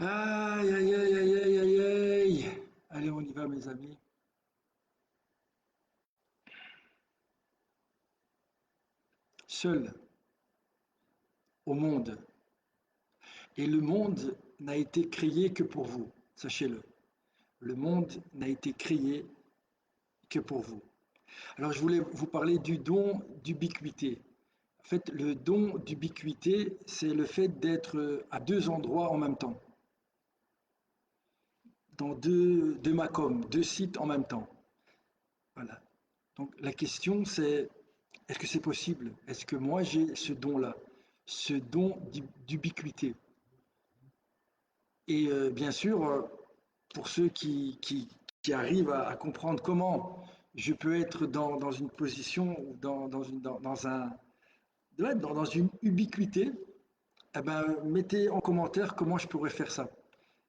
Aïe, aïe, aïe, aïe, aïe, aïe, aïe. Allez, on y va, mes amis. Seul au monde. Et le monde n'a été créé que pour vous, sachez-le. Le monde n'a été créé que pour vous. Alors, je voulais vous parler du don d'ubiquité. En fait, le don d'ubiquité, c'est le fait d'être à deux endroits en même temps, dans deux macoms, deux sites en même temps. Voilà. Donc, la question, c'est est-ce que c'est possible? Est-ce que moi, j'ai ce don-là, ce don d'ubiquité? Et bien sûr, pour ceux qui arrivent à comprendre comment je peux être dans une position, dans un, ouais, dans une ubiquité, eh ben, mettez en commentaire comment je pourrais faire ça.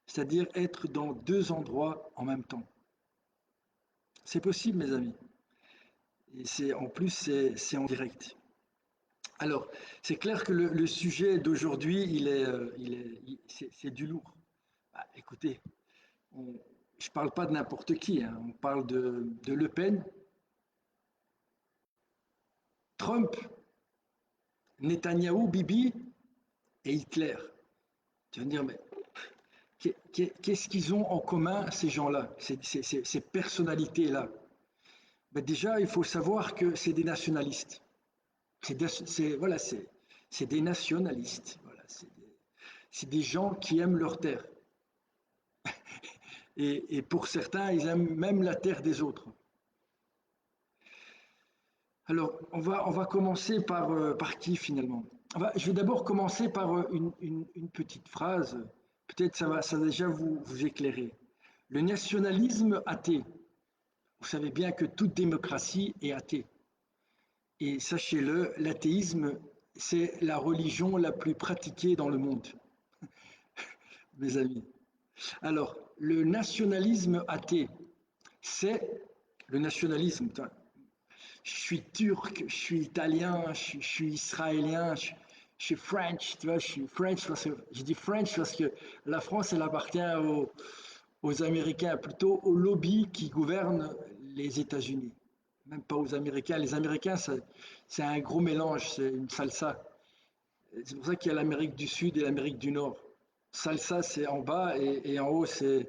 C'est-à-dire être dans deux endroits en même temps. C'est possible, mes amis. Et en plus, c'est en direct. Alors, c'est clair que le sujet d'aujourd'hui, c'est du lourd. Bah, écoutez, on- je ne parle pas de n'importe qui, hein. On parle de Le Pen, Trump, Netanyahou, Bibi et Hitler. Tu vas me dire, mais qu'est-ce qu'ils ont en commun, ces gens-là, ces personnalités-là? Ben déjà, il faut savoir que c'est des nationalistes. Voilà, c'est des nationalistes. Voilà, c'est des gens qui aiment leur terre. Et pour certains, ils aiment même la terre des autres. Alors, on va commencer par qui finalement? Je vais d'abord commencer par une petite phrase. Peut-être ça va déjà vous éclairer. Le nationalisme athée. Vous savez bien que toute démocratie est athée. Et sachez-le, l'athéisme, c'est la religion la plus pratiquée dans le monde, mes amis. Alors, le nationalisme athée, c'est le nationalisme. Je suis turc, je suis italien, je suis israélien, je suis French, tu vois, je suis French parce que je dis French parce que la France, elle appartient aux Américains, plutôt au lobby qui gouverne les États-Unis. Même pas aux Américains. Les Américains, c'est un gros mélange, c'est une salsa. C'est pour ça qu'il y a l'Amérique du Sud et l'Amérique du Nord. Salsa, c'est en bas et en haut, c'est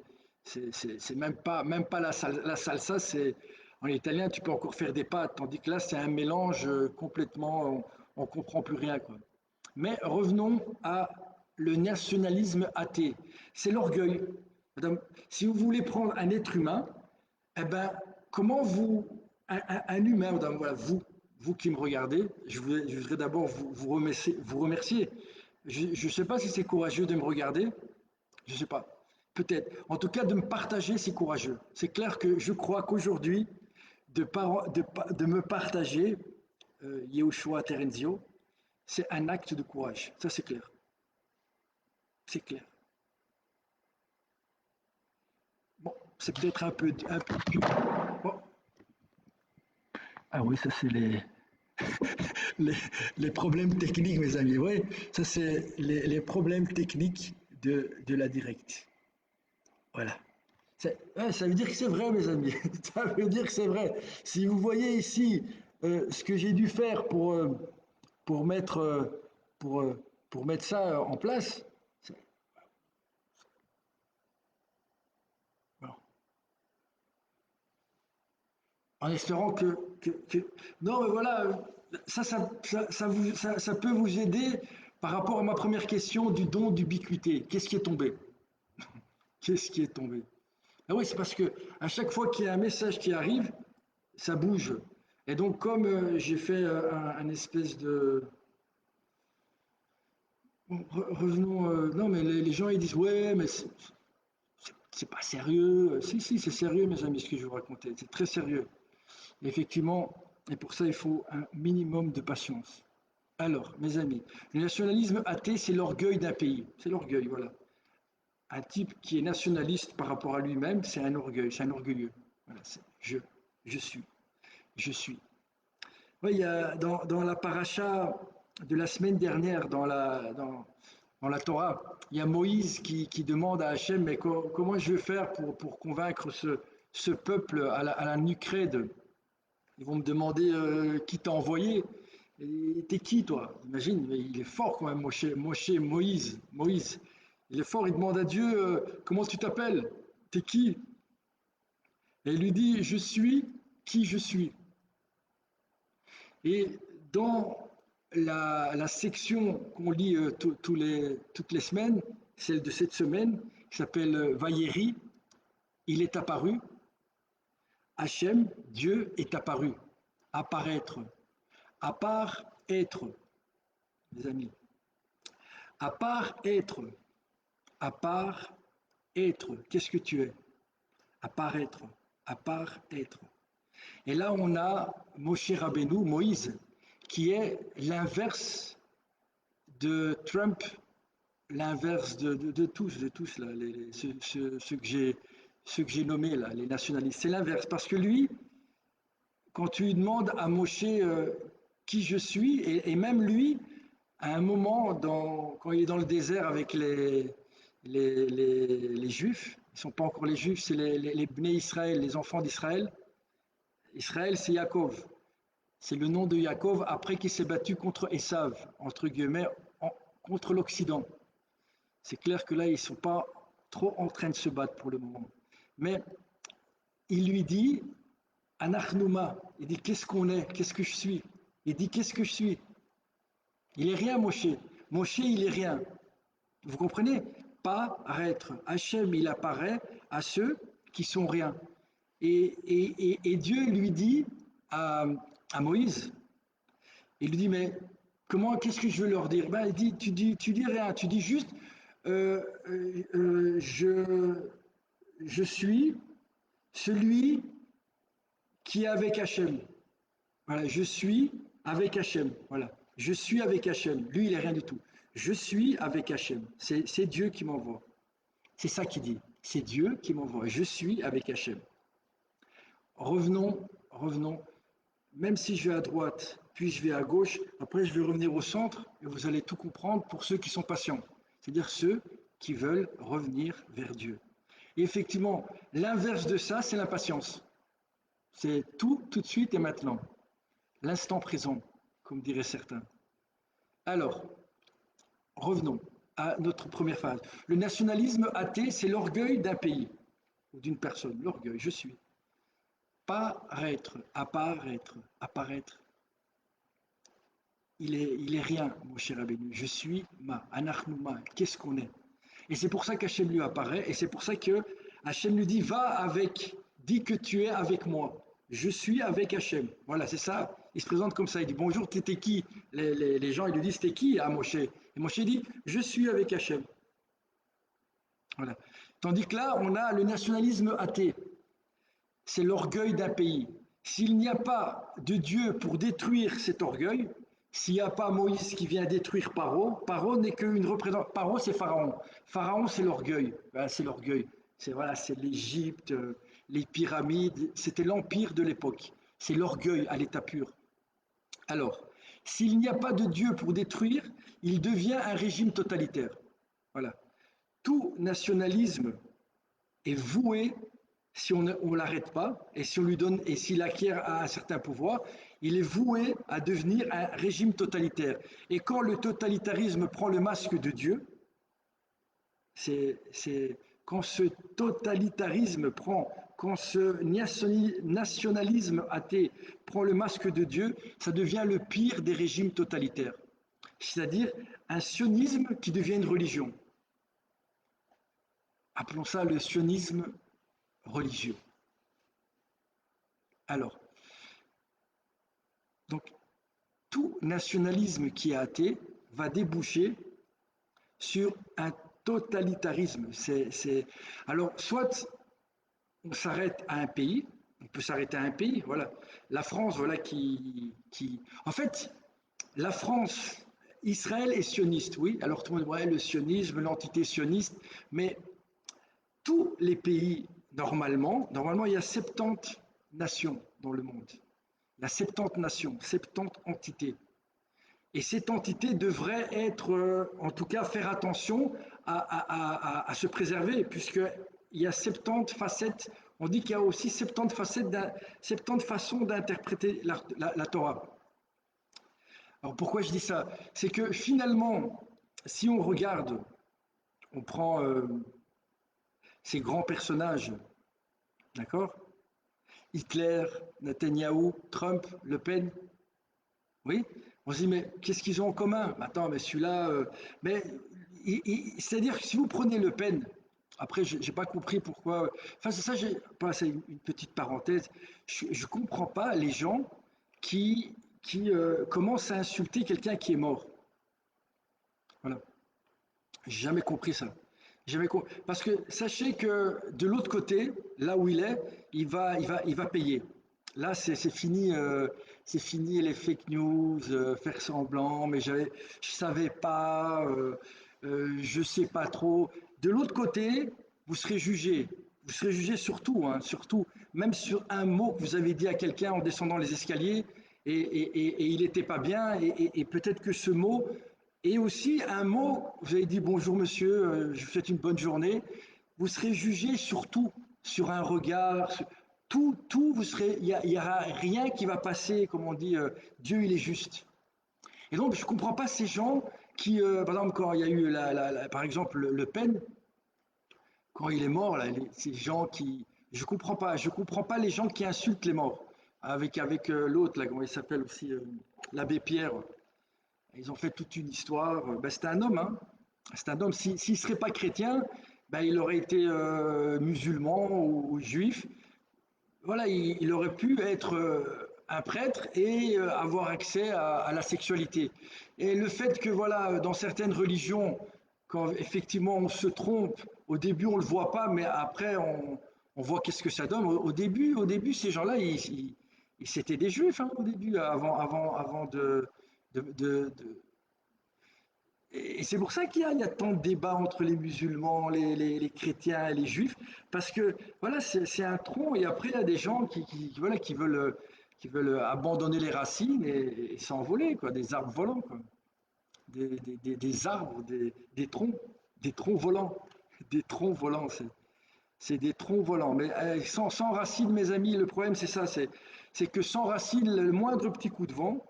même pas la salsa, c'est en italien, tu peux encore faire des pâtes, tandis que là, c'est un mélange complètement, on ne comprend plus rien, quoi. Mais revenons à le nationalisme athée. C'est l'orgueil. Madame, si vous voulez prendre un être humain, eh ben, comment un humain, madame, voilà, vous qui me regardez, je voudrais d'abord vous remercier. Je ne sais pas si c'est courageux de me regarder, je ne sais pas. Peut-être. En tout cas, de me partager, c'est courageux. C'est clair que je crois qu'aujourd'hui, de me partager, Yehoshua Terenzio, c'est un acte de courage. Ça, c'est clair. C'est clair. Bon, c'est peut-être un peu dur. Bon. Ah oui, ça, c'est les, les problèmes techniques, mes amis. Oui, ça, c'est les problèmes techniques de la directe. Voilà. Ouais, ça veut dire que c'est vrai, mes amis. Ça veut dire que c'est vrai. Si vous voyez ici ce que j'ai dû faire pour mettre, pour, pour mettre ça en place, bon, en espérant non, mais voilà, ça peut vous aider par rapport à ma première question du don d'ubiquité. Qu'est-ce qui est tombé? Qu'est-ce qui est tombé? Ah oui, c'est parce que à chaque fois qu'il y a un message qui arrive, ça bouge. Et donc, comme j'ai fait un espèce de... Bon, revenons... non, mais les gens, ils disent, ouais, mais c'est pas sérieux. Si, si, c'est sérieux, mes amis, ce que je vais vous raconter. C'est très sérieux. Et effectivement, et pour ça, il faut un minimum de patience. Alors, mes amis, le nationalisme athée, c'est l'orgueil d'un pays. C'est l'orgueil, voilà. Un type qui est nationaliste par rapport à lui-même, c'est un orgueil, c'est un orgueilleux. Voilà, c'est je suis, je suis. Oui, il y a dans la paracha de la semaine dernière, dans dans la Torah, il y a Moïse qui demande à Hachem, mais comment je vais faire pour convaincre ce peuple à la nuque raide. Ils vont me demander qui t'a envoyé. Et t'es qui toi? Imagine, mais il est fort quand même, Moïse. Il est fort, il demande à Dieu, comment tu t'appelles? T'es qui? Et il lui dit, je suis qui je suis. Et dans la section qu'on lit toutes les semaines, celle de cette semaine, qui s'appelle Vaïeri, il est apparu, Hachem, Dieu est apparu, apparaître, à part être, mes amis, à part être, à part être, qu'est-ce que tu es? Apparaître, à part être. Et là, on a Moshe Rabbeinu, Moïse, qui est l'inverse de Trump, l'inverse de tous là, ceux que j'ai nommés, là, les nationalistes. C'est l'inverse, parce que lui, quand tu lui demandes à Moshe qui je suis, et même lui, à un moment, quand il est dans le désert avec les Juifs, ils ne sont pas encore les Juifs, c'est les Bnei Israël, les enfants d'Israël. Israël, c'est Yaakov. C'est le nom de Yaakov après qu'il s'est battu contre Esav, entre guillemets, contre l'Occident. C'est clair que là, ils ne sont pas trop en train de se battre pour le moment. Mais il lui dit, Anachnouma, il dit qu'est-ce qu'on est, qu'est-ce que je suis. Il dit qu'est-ce que je suis. Il est rien, Moshe. Moshe, il est rien. Vous comprenez? Paraître. Hachem, il apparaît à ceux qui sont rien. Et Dieu lui dit à Moïse, il lui dit, mais qu'est-ce que je veux leur dire? Ben, il dit, tu dis rien, tu dis juste, euh, euh, euh, je, je suis celui qui est avec Hachem. Voilà, je suis avec Hachem. Voilà, je suis avec Hachem. Lui, il est rien du tout. Je suis avec Hachem. C'est Dieu qui m'envoie. C'est ça qu'il dit. C'est Dieu qui m'envoie. Je suis avec Hachem. Revenons. Même si je vais à droite, puis je vais à gauche, après je vais revenir au centre et vous allez tout comprendre pour ceux qui sont patients. C'est-à-dire ceux qui veulent revenir vers Dieu. Et effectivement, l'inverse de ça, c'est l'impatience. C'est tout de suite et maintenant. L'instant présent, comme diraient certains. Alors, revenons à notre première phase. Le nationalisme athée, c'est l'orgueil d'un pays ou d'une personne. L'orgueil, je suis. Paraître, apparaître. Il est rien, mon cher Rabbeinu. Je suis ma, anachnouma. Qu'est-ce qu'on est? Et c'est pour ça qu'Hachem lui apparaît, et c'est pour ça que Hachem lui dit, va avec, dis que tu es avec moi. Je suis avec Hachem. Voilà, c'est ça. Il se présente comme ça. Il dit, bonjour, t'étais qui? Les gens, ils lui disent, t'es qui à Moshe? Et Moshe dit, je suis avec Hachem. Voilà. Tandis que là, on a le nationalisme athée. C'est l'orgueil d'un pays. S'il n'y a pas de Dieu pour détruire cet orgueil, s'il n'y a pas Moïse qui vient détruire Paro, Paro n'est qu'une représentation. Paro, c'est Pharaon. Pharaon, c'est l'orgueil. Voilà, c'est l'orgueil. C'est l'Égypte, les pyramides. C'était l'empire de l'époque. C'est l'orgueil à l'état pur. Alors, s'il n'y a pas de Dieu pour détruire, il devient un régime totalitaire. Voilà. Tout nationalisme est voué, si on ne l'arrête pas, et si on lui donne, et s'il acquiert un certain pouvoir, il est voué à devenir un régime totalitaire. Et quand le totalitarisme prend le masque de Dieu, c'est quand ce totalitarisme prend, quand ce nationalisme athée prend le masque de Dieu, ça devient le pire des régimes totalitaires. C'est-à-dire un sionisme qui devient une religion. Appelons ça le sionisme religieux. Alors, donc, tout nationalisme qui est athée va déboucher sur un totalitarisme. Alors, soit on s'arrête à un pays, on peut s'arrêter à un pays, voilà. La France, voilà, En fait, la France, Israël est sioniste, oui. Alors tout le monde, ouais, le sionisme, l'entité sioniste, mais tous les pays, normalement, il y a 70 nations dans le monde. Il y a 70 nations, 70 entités. Et cette entité devrait être, en tout cas, faire attention à se préserver, puisqu'il y a 70 facettes, on dit qu'il y a aussi 70 facettes, 70 façons d'interpréter la Torah. Alors pourquoi je dis ça? C'est que finalement, si on regarde, on prend ces grands personnages, d'accord? Hitler, Netanyahou, Trump, Le Pen, oui? On se dit, mais qu'est-ce qu'ils ont en commun? Attends, mais celui-là. Mais c'est-à-dire que si vous prenez Le Pen, après, je n'ai pas compris pourquoi. Enfin, c'est ça, c'est une petite parenthèse. Je ne comprends pas les gens qui commencent à insulter quelqu'un qui est mort. Voilà. J'ai jamais compris ça. Parce que sachez que de l'autre côté, là où il est, il va payer. Là, c'est fini les fake news, faire semblant, mais je savais pas, je sais pas trop. De l'autre côté, vous serez jugé. Vous serez jugé surtout, hein, surtout, même sur un mot que vous avez dit à quelqu'un en descendant les escaliers et il n'était pas bien et peut-être que ce mot et aussi un mot, vous avez dit bonjour monsieur, je vous souhaite une bonne journée. Vous serez jugé sur tout, sur un regard, tout, il y aura rien qui va passer, comme on dit, Dieu il est juste. Et donc je ne comprends pas ces gens qui, par exemple, quand il y a eu, par exemple, Le Pen, quand il est mort, là, ces gens qui, je comprends pas les gens qui insultent les morts. Avec l'autre, là, comment il s'appelle aussi, l'abbé Pierre. Ils ont fait toute une histoire. Ben, c'était un homme, hein. C'est un homme. S'il ne serait pas chrétien, ben, il aurait été musulman ou juif. Voilà, il aurait pu être un prêtre et avoir accès à la sexualité. Et le fait que, voilà, dans certaines religions, quand effectivement on se trompe, au début on ne le voit pas, mais après on voit qu'est-ce que ça donne. Au début ces gens-là, c'était des juifs, hein, au début, avant de, et c'est pour ça qu'il y a tant de débats entre les musulmans, les chrétiens et les juifs, parce que voilà, c'est un tronc, et après il y a des gens voilà, qui veulent abandonner les racines et s'envoler, quoi, des arbres volants, quoi. Des arbres, des troncs volants, des troncs volants, c'est des troncs volants. Mais sans racines, mes amis, le problème c'est ça, c'est que sans racines, le moindre petit coup de vent,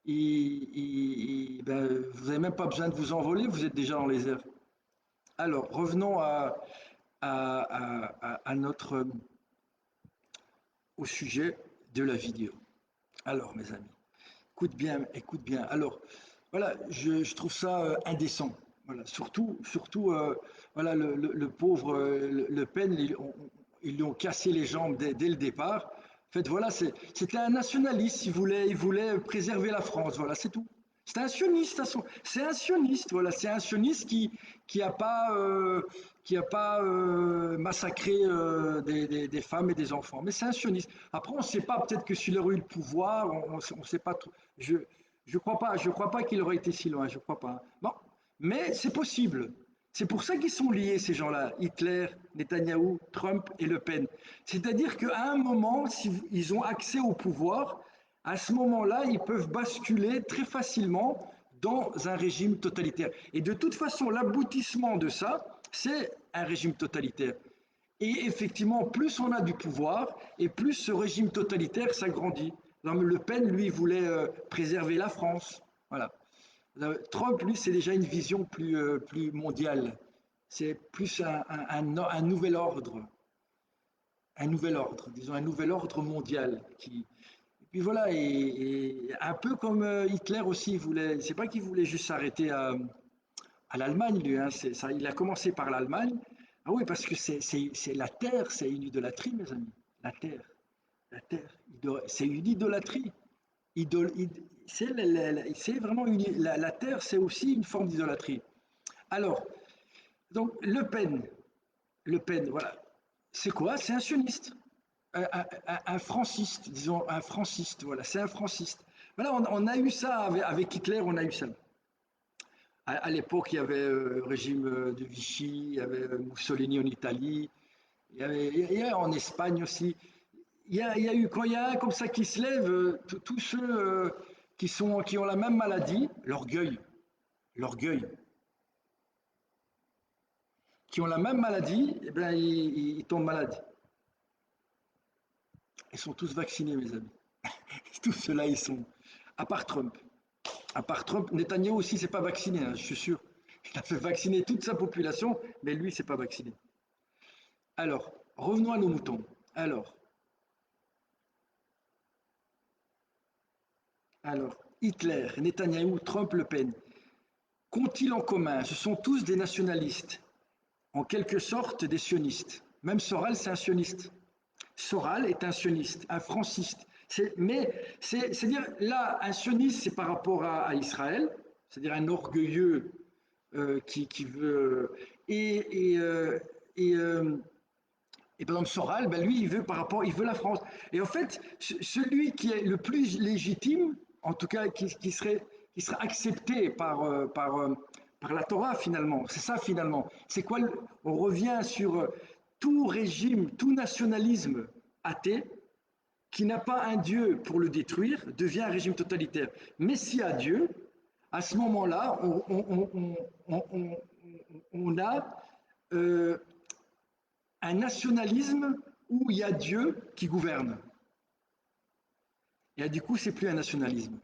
ben, vous n'avez même pas besoin de vous envoler, vous êtes déjà dans les airs. Alors, revenons à notre, au sujet de la vidéo. Alors, mes amis, écoute bien, écoute bien. Alors, voilà, je trouve ça indécent. Voilà, surtout voilà, le pauvre Le Pen, ils lui ont cassé les jambes dès le départ. En fait, voilà, c'était un nationaliste, il voulait préserver la France, voilà, c'est tout. C'est un sioniste, c'est un sioniste, voilà, c'est un sioniste qui a pas massacré des femmes et des enfants, mais c'est un sioniste. Après, on ne sait pas, peut-être que s'il aurait eu le pouvoir, on ne sait pas trop. Je crois pas qu'il aurait été si loin, je crois pas. Bon, mais c'est possible. C'est pour ça qu'ils sont liés, ces gens-là, Hitler, Netanyahou, Trump et Le Pen. C'est-à-dire qu'à un moment, s'ils ont accès au pouvoir, à ce moment-là, ils peuvent basculer très facilement dans un régime totalitaire. Et de toute façon, l'aboutissement de ça, c'est un régime totalitaire. Et effectivement, plus on a du pouvoir, et plus ce régime totalitaire s'agrandit. Le Pen, lui, voulait préserver la France. Voilà. Trump, lui, c'est déjà une vision plus mondiale. C'est plus un nouvel ordre, disons un nouvel ordre mondial. Et puis voilà, et un peu comme Hitler aussi, c'est pas qu'il voulait juste s'arrêter à l'Allemagne, lui, hein, ça, il a commencé par l'Allemagne. Ah oui, parce que c'est la terre, c'est une idolâtrie, mes amis. La terre, la terre, c'est une idolâtrie. Idol, c'est vraiment la terre, c'est aussi une forme d'idolâtrie. Alors, donc Le Pen, voilà. C'est quoi? C'est un sioniste, un franciste, disons un franciste, voilà, c'est un franciste. Voilà, on a eu ça avec Hitler, on a eu ça. À l'époque, il y avait le régime de Vichy, il y avait Mussolini en Italie, il y avait en Espagne aussi. il y a eu, quand il y a un comme ça qui se lève, tous ceux qui ont la même maladie, l'orgueil, qui ont la même maladie, eh bien, ils tombent malades. Ils sont tous vaccinés, mes amis. Tous ceux-là, ils sont. À part Trump. À part Trump, Netanyahu aussi, c'est pas vacciné, hein, je suis sûr. Il a fait vacciner toute sa population, mais lui, c'est pas vacciné. Alors, revenons à nos moutons. Alors, alors, Hitler, Netanyahou, Trump, Le Pen, qu'ont-ils en commun? Ce sont tous des nationalistes, en quelque sorte des sionistes. Même Soral, c'est un sioniste. Soral est un sioniste, un franciste. Mais c'est-à-dire, là, un sioniste, c'est par rapport à Israël, c'est-à-dire un orgueilleux qui veut. Et, et, euh, et, euh, et par exemple, Soral, ben lui, il veut la France. Et en fait, celui qui est le plus légitime, en tout cas qui serait accepté par la Torah finalement, c'est ça finalement. C'est quoi On revient sur tout régime, tout nationalisme athée qui n'a pas un Dieu pour le détruire devient un régime totalitaire. Mais s'il y a Dieu, à ce moment-là, on a euh, un nationalisme où il y a Dieu qui gouverne. Et du coup, c'est plus un nationalisme.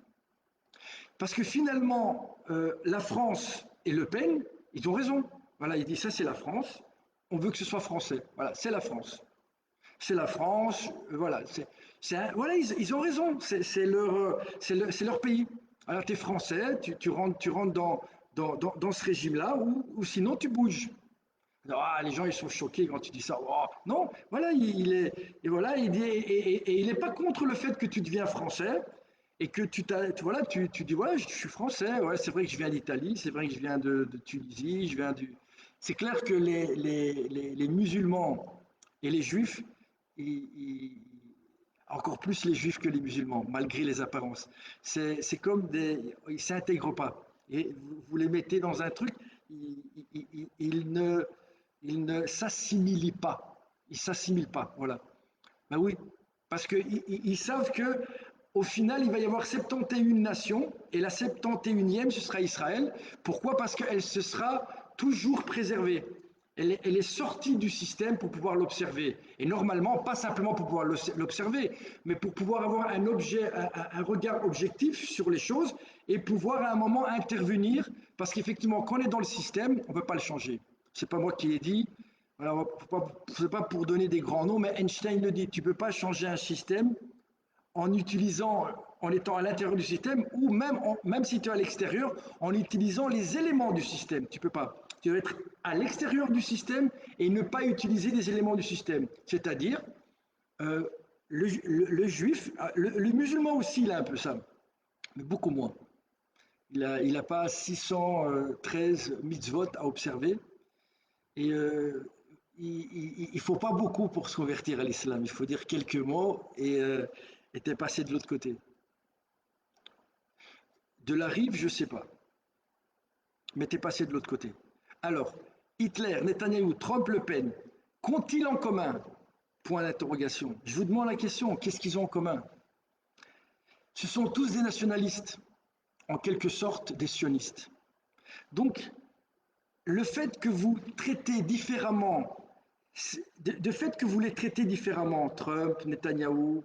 Parce que finalement, la France et Le Pen, ils ont raison. Voilà, il dit ça, c'est la France. On veut que ce soit français. Voilà, c'est la France. C'est la France. Voilà, voilà, ils ont raison. C'est leur pays. Alors, tu es français, tu rentres dans ce régime-là, ou sinon tu bouges. Ah, les gens ils sont choqués quand tu dis ça. Oh, non, voilà, il est et voilà, il dit et il n'est pas contre le fait que tu deviens français et que voilà, tu dis voilà, je suis français. Ouais, c'est vrai que je viens d'Italie, c'est vrai que je viens de Tunisie, je viens du. C'est clair que les musulmans et les juifs, ils- encore plus les juifs que les musulmans, malgré les apparences. C'est comme des, ils s'intègrent pas. Et vous les mettez dans un truc, ils ils ne s'assimilent pas. Ils s'assimilent pas, voilà. Ben oui, parce qu'ils savent que au final, il va y avoir 71 nations et la 71e, ce sera Israël. Pourquoi? Parce qu'elle se sera toujours préservée. Elle est sortie du système pour pouvoir l'observer. Et normalement, pas simplement pour pouvoir l'observer, mais pour pouvoir avoir un regard objectif sur les choses et pouvoir à un moment intervenir. Parce qu'effectivement, quand on est dans le système, on ne peut pas le changer. C'est pas moi qui l'ai dit. Alors, c'est pas pour donner des grands noms, mais Einstein le dit. Tu ne peux pas changer un système en utilisant, en étant à l'intérieur du système, ou même si tu es à l'extérieur, en utilisant les éléments du système. Tu peux pas. Tu dois être à l'extérieur du système et ne pas utiliser des éléments du système. C'est-à-dire, euh, le juif, le musulman aussi, il a un peu ça, mais beaucoup moins. Il a pas 613 mitzvot à observer. Et il ne faut pas beaucoup pour se convertir à l'islam. Il faut dire quelques mots et t'es passé de l'autre côté. De la rive, je ne sais pas, mais t'es passé de l'autre côté. Alors, Hitler, Netanyahou, Trump, Le Pen, qu'ont-ils en commun? Point d'interrogation. Je vous demande la question, qu'est-ce qu'ils ont en commun? Ce sont tous des nationalistes, en quelque sorte des sionistes. Donc, le fait que vous traitez différemment, de fait que vous les traitez différemment, Trump, Netanyahou,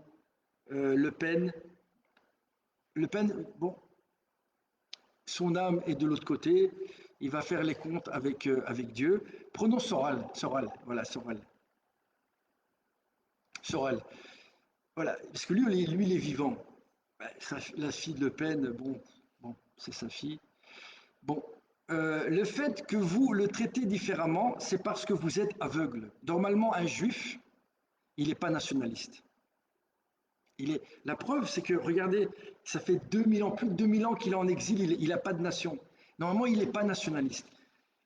Le Pen, Le Pen, bon, son âme est de l'autre côté, il va faire les comptes avec Dieu. Prenons voilà, Soral, voilà, parce que lui il est vivant. La fille de Le Pen, bon, c'est sa fille. Bon, le fait que vous le traitez différemment, c'est parce que vous êtes aveugle. Normalement, un juif, il n'est pas nationaliste. La preuve, c'est que, regardez, ça fait 2000 ans, plus de 2000 ans qu'il est en exil, il n'a pas de nation. Normalement, il n'est pas nationaliste.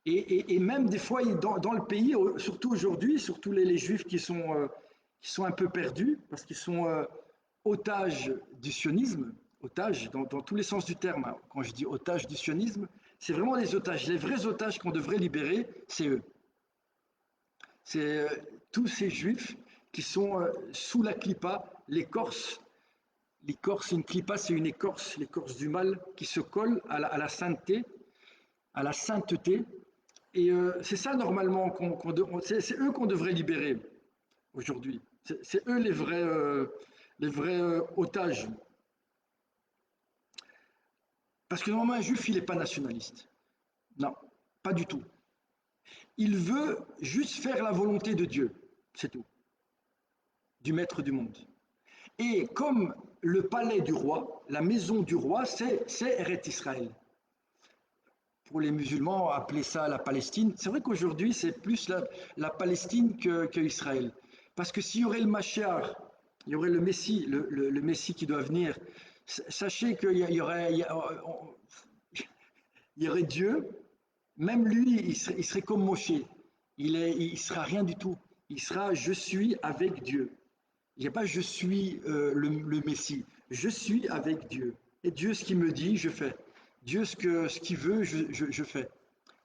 Et même des fois, dans le pays, surtout aujourd'hui, surtout les juifs qui sont un peu perdus, parce qu'ils sont otages du sionisme, otages dans tous les sens du terme. Hein. Quand je dis otages du sionisme, c'est vraiment des otages. Les vrais otages qu'on devrait libérer, c'est eux. C'est tous ces juifs qui sont sous la clipa, l'écorce. L'écorce, une clipa, c'est une écorce, l'écorce du mal qui se colle à la sainteté, à la sainteté. Et c'est ça normalement c'est eux qu'on devrait libérer aujourd'hui. C'est eux les vrais otages. Parce que normalement un juif, il n'est pas nationaliste. Non, pas du tout. Il veut juste faire la volonté de Dieu, c'est tout, du maître du monde. Et comme le palais du roi, la maison du roi, c'est Eret Israël. Pour les musulmans, appeler ça la Palestine. C'est vrai qu'aujourd'hui, c'est plus la Palestine que Israël. Parce que s'il y aurait le Mashiach, il y aurait le Messie, le Messie qui doit venir, sachez qu'il y aurait Dieu, même lui, il serait comme Moshe. Il sera rien du tout. Il sera je suis avec Dieu. Il n'y a pas je suis le Messie. Je suis avec Dieu. Et Dieu, ce qu'il me dit, je fais. Dieu, ce qu'il veut, je fais.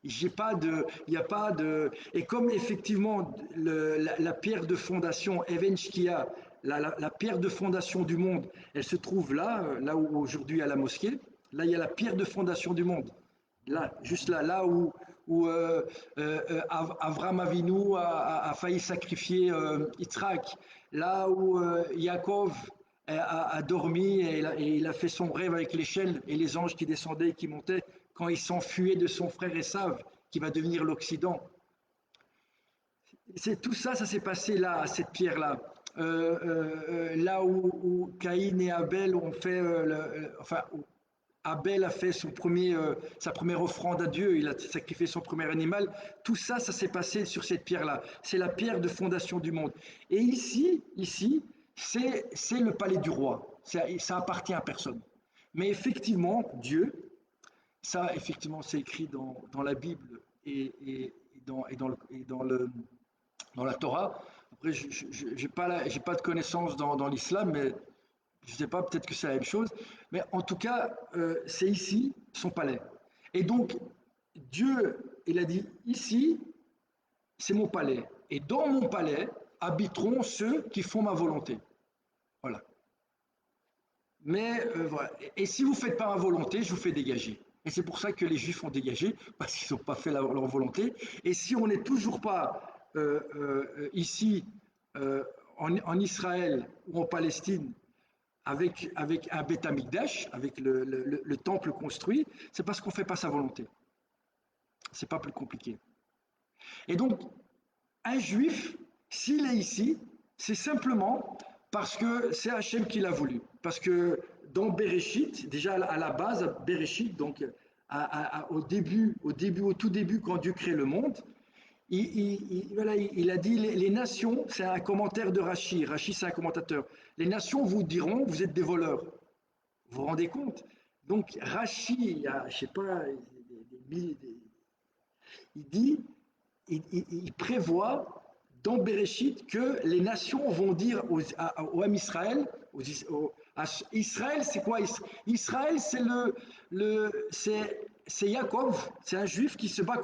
J'ai pas de, il n'y a pas de. Et comme effectivement la pierre de fondation, Even Shkia, la pierre de fondation du monde, elle se trouve là, là où aujourd'hui il y a la mosquée, là il y a la pierre de fondation du monde. Là, juste là, là où Avram Avinu a failli sacrifier Yitzhak, là où Yaakov a dormi et il a fait son rêve avec l'échelle et les anges qui descendaient et qui montaient quand il s'enfuyait de son frère Esav, qui va devenir l'Occident. C'est tout ça, ça s'est passé là, à cette pierre-là. Là où Caïn et Abel ont fait, enfin, Abel a fait sa première offrande à Dieu, il a sacrifié son premier animal. Tout ça, ça s'est passé sur cette pierre-là. C'est la pierre de fondation du monde. Et ici, c'est le palais du roi. Ça appartient à personne. Mais effectivement, Dieu, ça, effectivement, c'est écrit dans la Bible et dans la Torah. Après, je n'ai pas de connaissances dans l'islam, mais je ne sais pas, peut-être que c'est la même chose. Mais en tout cas, c'est ici son palais. Et donc, Dieu, il a dit, ici, c'est mon palais. Et dans mon palais habiteront ceux qui font ma volonté. Voilà. Mais voilà. Et si vous ne faites pas ma volonté, je vous fais dégager. Et c'est pour ça que les Juifs ont dégagé, parce qu'ils n'ont pas fait leur volonté. Et si on n'est toujours pas ici, en Israël ou en Palestine, avec un Beth Amikdash, avec le temple construit, c'est parce qu'on ne fait pas sa volonté. C'est pas plus compliqué. Et donc, un juif, s'il est ici, c'est simplement parce que c'est Hachem qui l'a voulu. Parce que dans Bereshit, déjà à la base, Bereshit, donc au tout début, quand Dieu crée le monde, voilà, il a dit les nations, c'est un commentaire de Rashi. Rashi, c'est un commentateur. Les nations vous diront, vous êtes des voleurs. Vous vous rendez compte? Donc Rashi, il y a, je sais pas, il dit, il prévoit dans Bereshit que les nations vont dire au Ham Israël, à Israël, c'est quoi? Israël, c'est Yaakov, c'est un juif qui se bat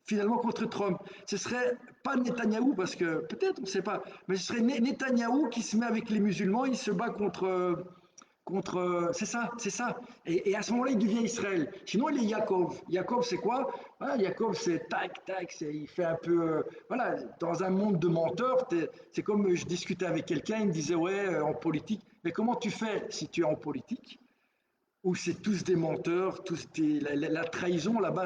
finalement contre Trump. Ce serait pas Netanyahou, parce que peut-être, on ne sait pas, mais ce serait Netanyahou qui se met avec les musulmans, il se bat c'est ça, c'est ça. Et à ce moment-là, il devient Israël. Sinon, il est Yaakov. Yaakov, c'est quoi? Voilà, Yaakov, c'est tac, tac, il fait un peu. Voilà, dans un monde de menteurs, c'est comme je discutais avec quelqu'un, il me disait, ouais, en politique, mais comment tu fais si tu es en politique, où c'est tous des menteurs, la trahison là-bas,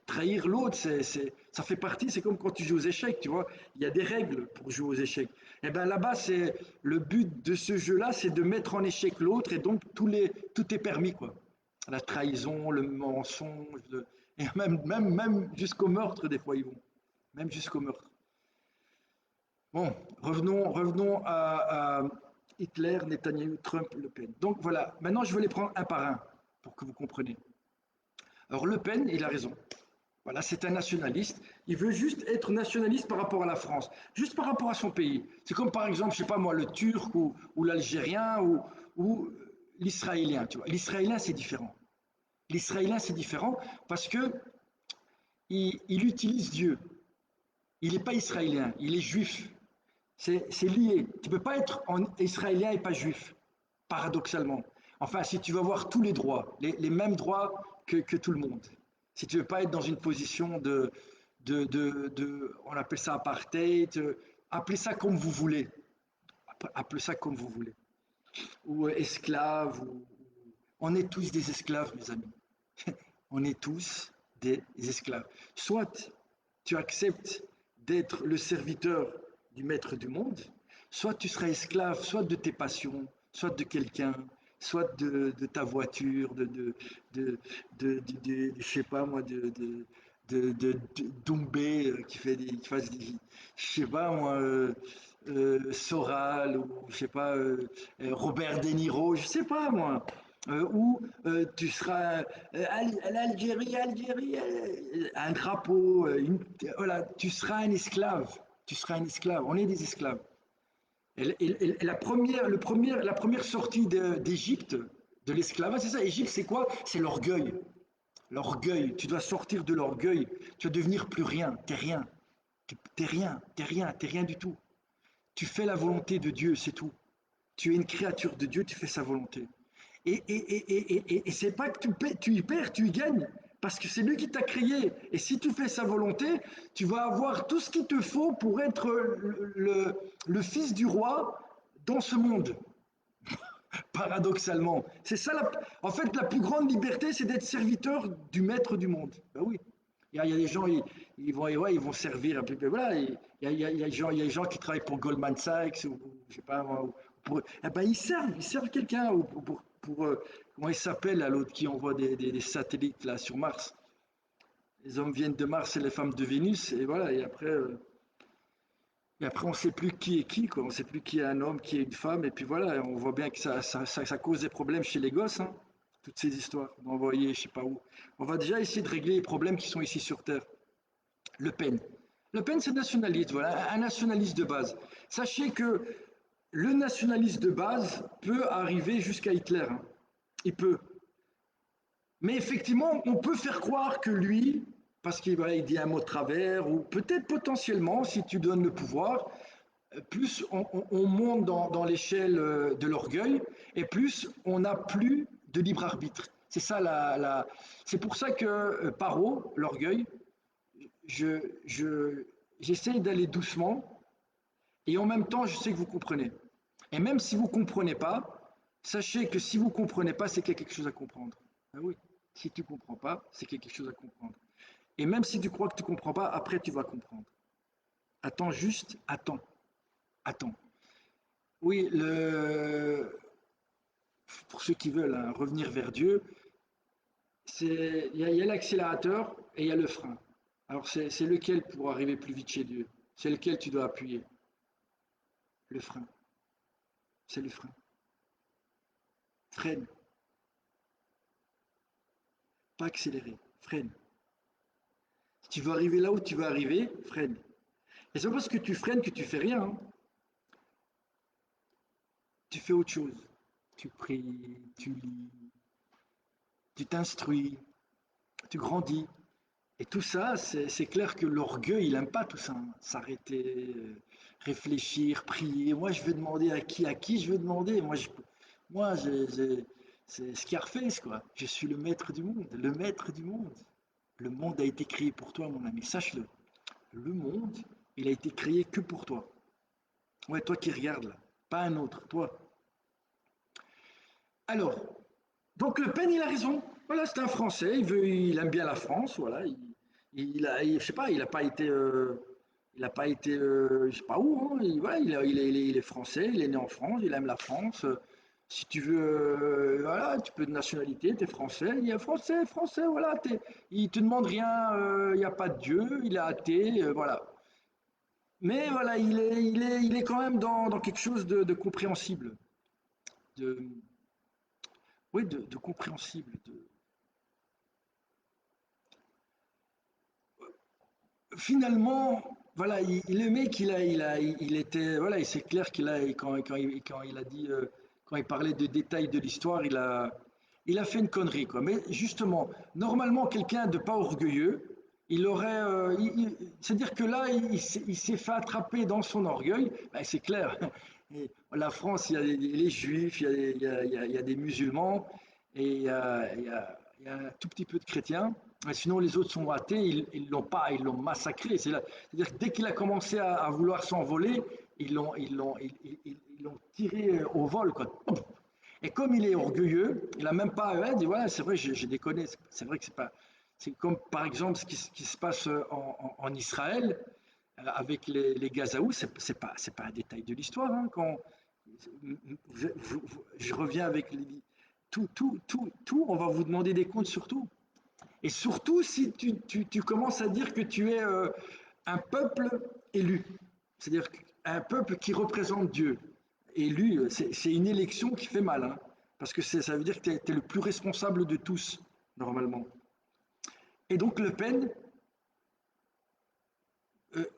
trahir l'autre, ça fait partie, c'est comme quand tu joues aux échecs, tu vois, il y a des règles pour jouer aux échecs. Et bien là-bas, c'est le but de ce jeu-là, c'est de mettre en échec l'autre, et donc tout est permis, quoi. La trahison, le mensonge, et même jusqu'au meurtre, des fois, ils vont. Même jusqu'au meurtre. Bon, revenons à Hitler, Netanyahou, Trump, Le Pen. Donc voilà, maintenant je vais les prendre un par un pour que vous compreniez. Alors Le Pen, il a raison. Voilà, c'est un nationaliste. Il veut juste être nationaliste par rapport à la France, juste par rapport à son pays. C'est comme par exemple, je sais pas moi, le Turc ou l'Algérien ou l'Israélien. Tu vois, l'Israélien c'est différent. L'Israélien c'est différent parce que il utilise Dieu. Il n'est pas israélien, il est juif. C'est lié. Tu ne peux pas être israélien et pas juif, paradoxalement. Enfin, si tu veux avoir tous les droits, les mêmes droits que tout le monde. Si tu ne veux pas être dans une position on appelle ça apartheid, appelez ça comme vous voulez. Appelez ça comme vous voulez. Ou esclaves. On est tous des esclaves, mes amis. On est tous des esclaves. Soit tu acceptes d'être le serviteur du maître du monde, soit tu seras esclave, soit de tes passions, soit de quelqu'un, soit de ta voiture, je sais pas moi, Doumbé qui fasse des, je sais pas moi, Soral ou je sais pas, Robert De Niro, je sais pas moi. Où tu seras l'Algérie, un drapeau, voilà, tu seras un esclave. Tu seras un esclave. On est des esclaves. Et la première sortie d'Égypte, de l'esclavage, c'est ça. Égypte, c'est quoi? C'est l'orgueil. L'orgueil. Tu dois sortir de l'orgueil. Tu vas devenir plus rien. T'es rien. T'es rien. T'es rien. T'es rien du tout. Tu fais la volonté de Dieu, c'est tout. Tu es une créature de Dieu, tu fais sa volonté. Et c'est pas que tu y perds, tu y gagnes. Parce que c'est lui qui t'a créé. Et si tu fais sa volonté, tu vas avoir tout ce qu'il te faut pour être le fils du roi dans ce monde, paradoxalement. C'est ça, en fait, la plus grande liberté, c'est d'être serviteur du maître du monde. Ben oui. Il y a des gens, ouais, ils vont servir. Voilà, il y a des gens qui travaillent pour Goldman Sachs, ou je sais pas, eh ben, ils servent quelqu'un, ou comment il s'appelle, l'autre qui envoie des satellites là, sur Mars. Les hommes viennent de Mars et les femmes de Vénus, et voilà, et après on ne sait plus qui est qui, quoi. On ne sait plus qui est un homme, qui est une femme, et puis voilà, on voit bien que ça cause des problèmes chez les gosses, hein, toutes ces histoires d'envoyer, je sais pas où. On va déjà essayer de régler les problèmes qui sont ici sur Terre. Le Pen. Le Pen, c'est nationaliste, voilà, un nationaliste de base. Sachez que le nationaliste de base peut arriver jusqu'à Hitler, hein. Il peut. Mais effectivement, on peut faire croire que lui, parce qu'il voilà, il dit un mot de travers, ou peut-être potentiellement, si tu donnes le pouvoir, plus on monte dans l'échelle de l'orgueil, et plus on n'a plus de libre arbitre. C'est ça c'est pour ça que Paro, l'orgueil, je, je, j'essaye d'aller doucement et en même temps, je sais que vous comprenez. Et même si vous ne comprenez pas, sachez que si vous ne comprenez pas, c'est qu'il y a quelque chose à comprendre. Ah oui, si tu ne comprends pas, c'est qu'il y a quelque chose à comprendre. Et même si tu crois que tu ne comprends pas, après tu vas comprendre. Attends juste, attends, attends. Oui, pour ceux qui veulent hein, revenir vers Dieu, il y a l'accélérateur et il y a le frein. Alors c'est lequel pour arriver plus vite chez Dieu? C'est lequel tu dois appuyer? Le frein. C'est le frein. Freine, pas accélérer, freine. Si tu veux arriver là où tu veux arriver, freine. Et c'est pas parce que tu freines que tu fais rien, hein. Tu fais autre chose. Tu pries, tu lis, tu t'instruis, tu grandis. Et tout ça, c'est clair que l'orgueil, il n'aime pas tout ça, hein. S'arrêter, réfléchir, prier. Moi, je veux demander à qui je veux demander. C'est Scarface, quoi. Je suis le maître du monde, le maître du monde. Le monde a été créé pour toi, mon ami, sache-le. Le monde, il a été créé que pour toi. Ouais, toi qui regardes là, pas un autre, toi. Alors, donc Le Pen, il a raison. Voilà, c'est un Français, il aime bien la France, voilà. Je sais pas, il a pas été, je sais pas où, hein. Voilà, il est français, il est né en France, il aime la France. Si tu veux, voilà, tu peux de nationalité, t'es français, il est français, français, voilà. Il te demande rien, il n'y a pas de Dieu, il est athée, voilà. Mais voilà, il est quand même dans quelque chose de compréhensible, de, oui, de compréhensible. Finalement, voilà, le mec, il était, voilà, et c'est clair qu'il a, quand il a dit, quand il parlait de détails de l'histoire, il a fait une connerie, quoi. Mais justement, normalement, quelqu'un de pas orgueilleux, Il aurait, c'est-à-dire que là, il s'est fait attraper dans son orgueil. Ben, c'est clair. Et la France, il y a les Juifs, il y a, il y a des musulmans et il y a un tout petit peu de chrétiens. Et sinon, les autres sont athées. Ils l'ont pas, ils l'ont massacré. C'est-à-dire que dès qu'il a commencé à vouloir s'envoler, ils l'ont tiré au vol, quoi. Et comme il est orgueilleux, il n'a même pas dit voilà, c'est vrai, j'ai déconné. C'est vrai que c'est pas. C'est comme par exemple ce qui se passe en Israël avec les Gazaouis, c'est pas un détail de l'histoire. Hein, quand je, je, je reviens avec tout, on va vous demander des comptes sur tout. Et surtout si tu commences à dire que tu es un peuple élu, c'est-à-dire un peuple qui représente Dieu. Élu, c'est une élection qui fait mal, hein, parce que ça veut dire que tu es le plus responsable de tous, normalement. Et donc Le Pen,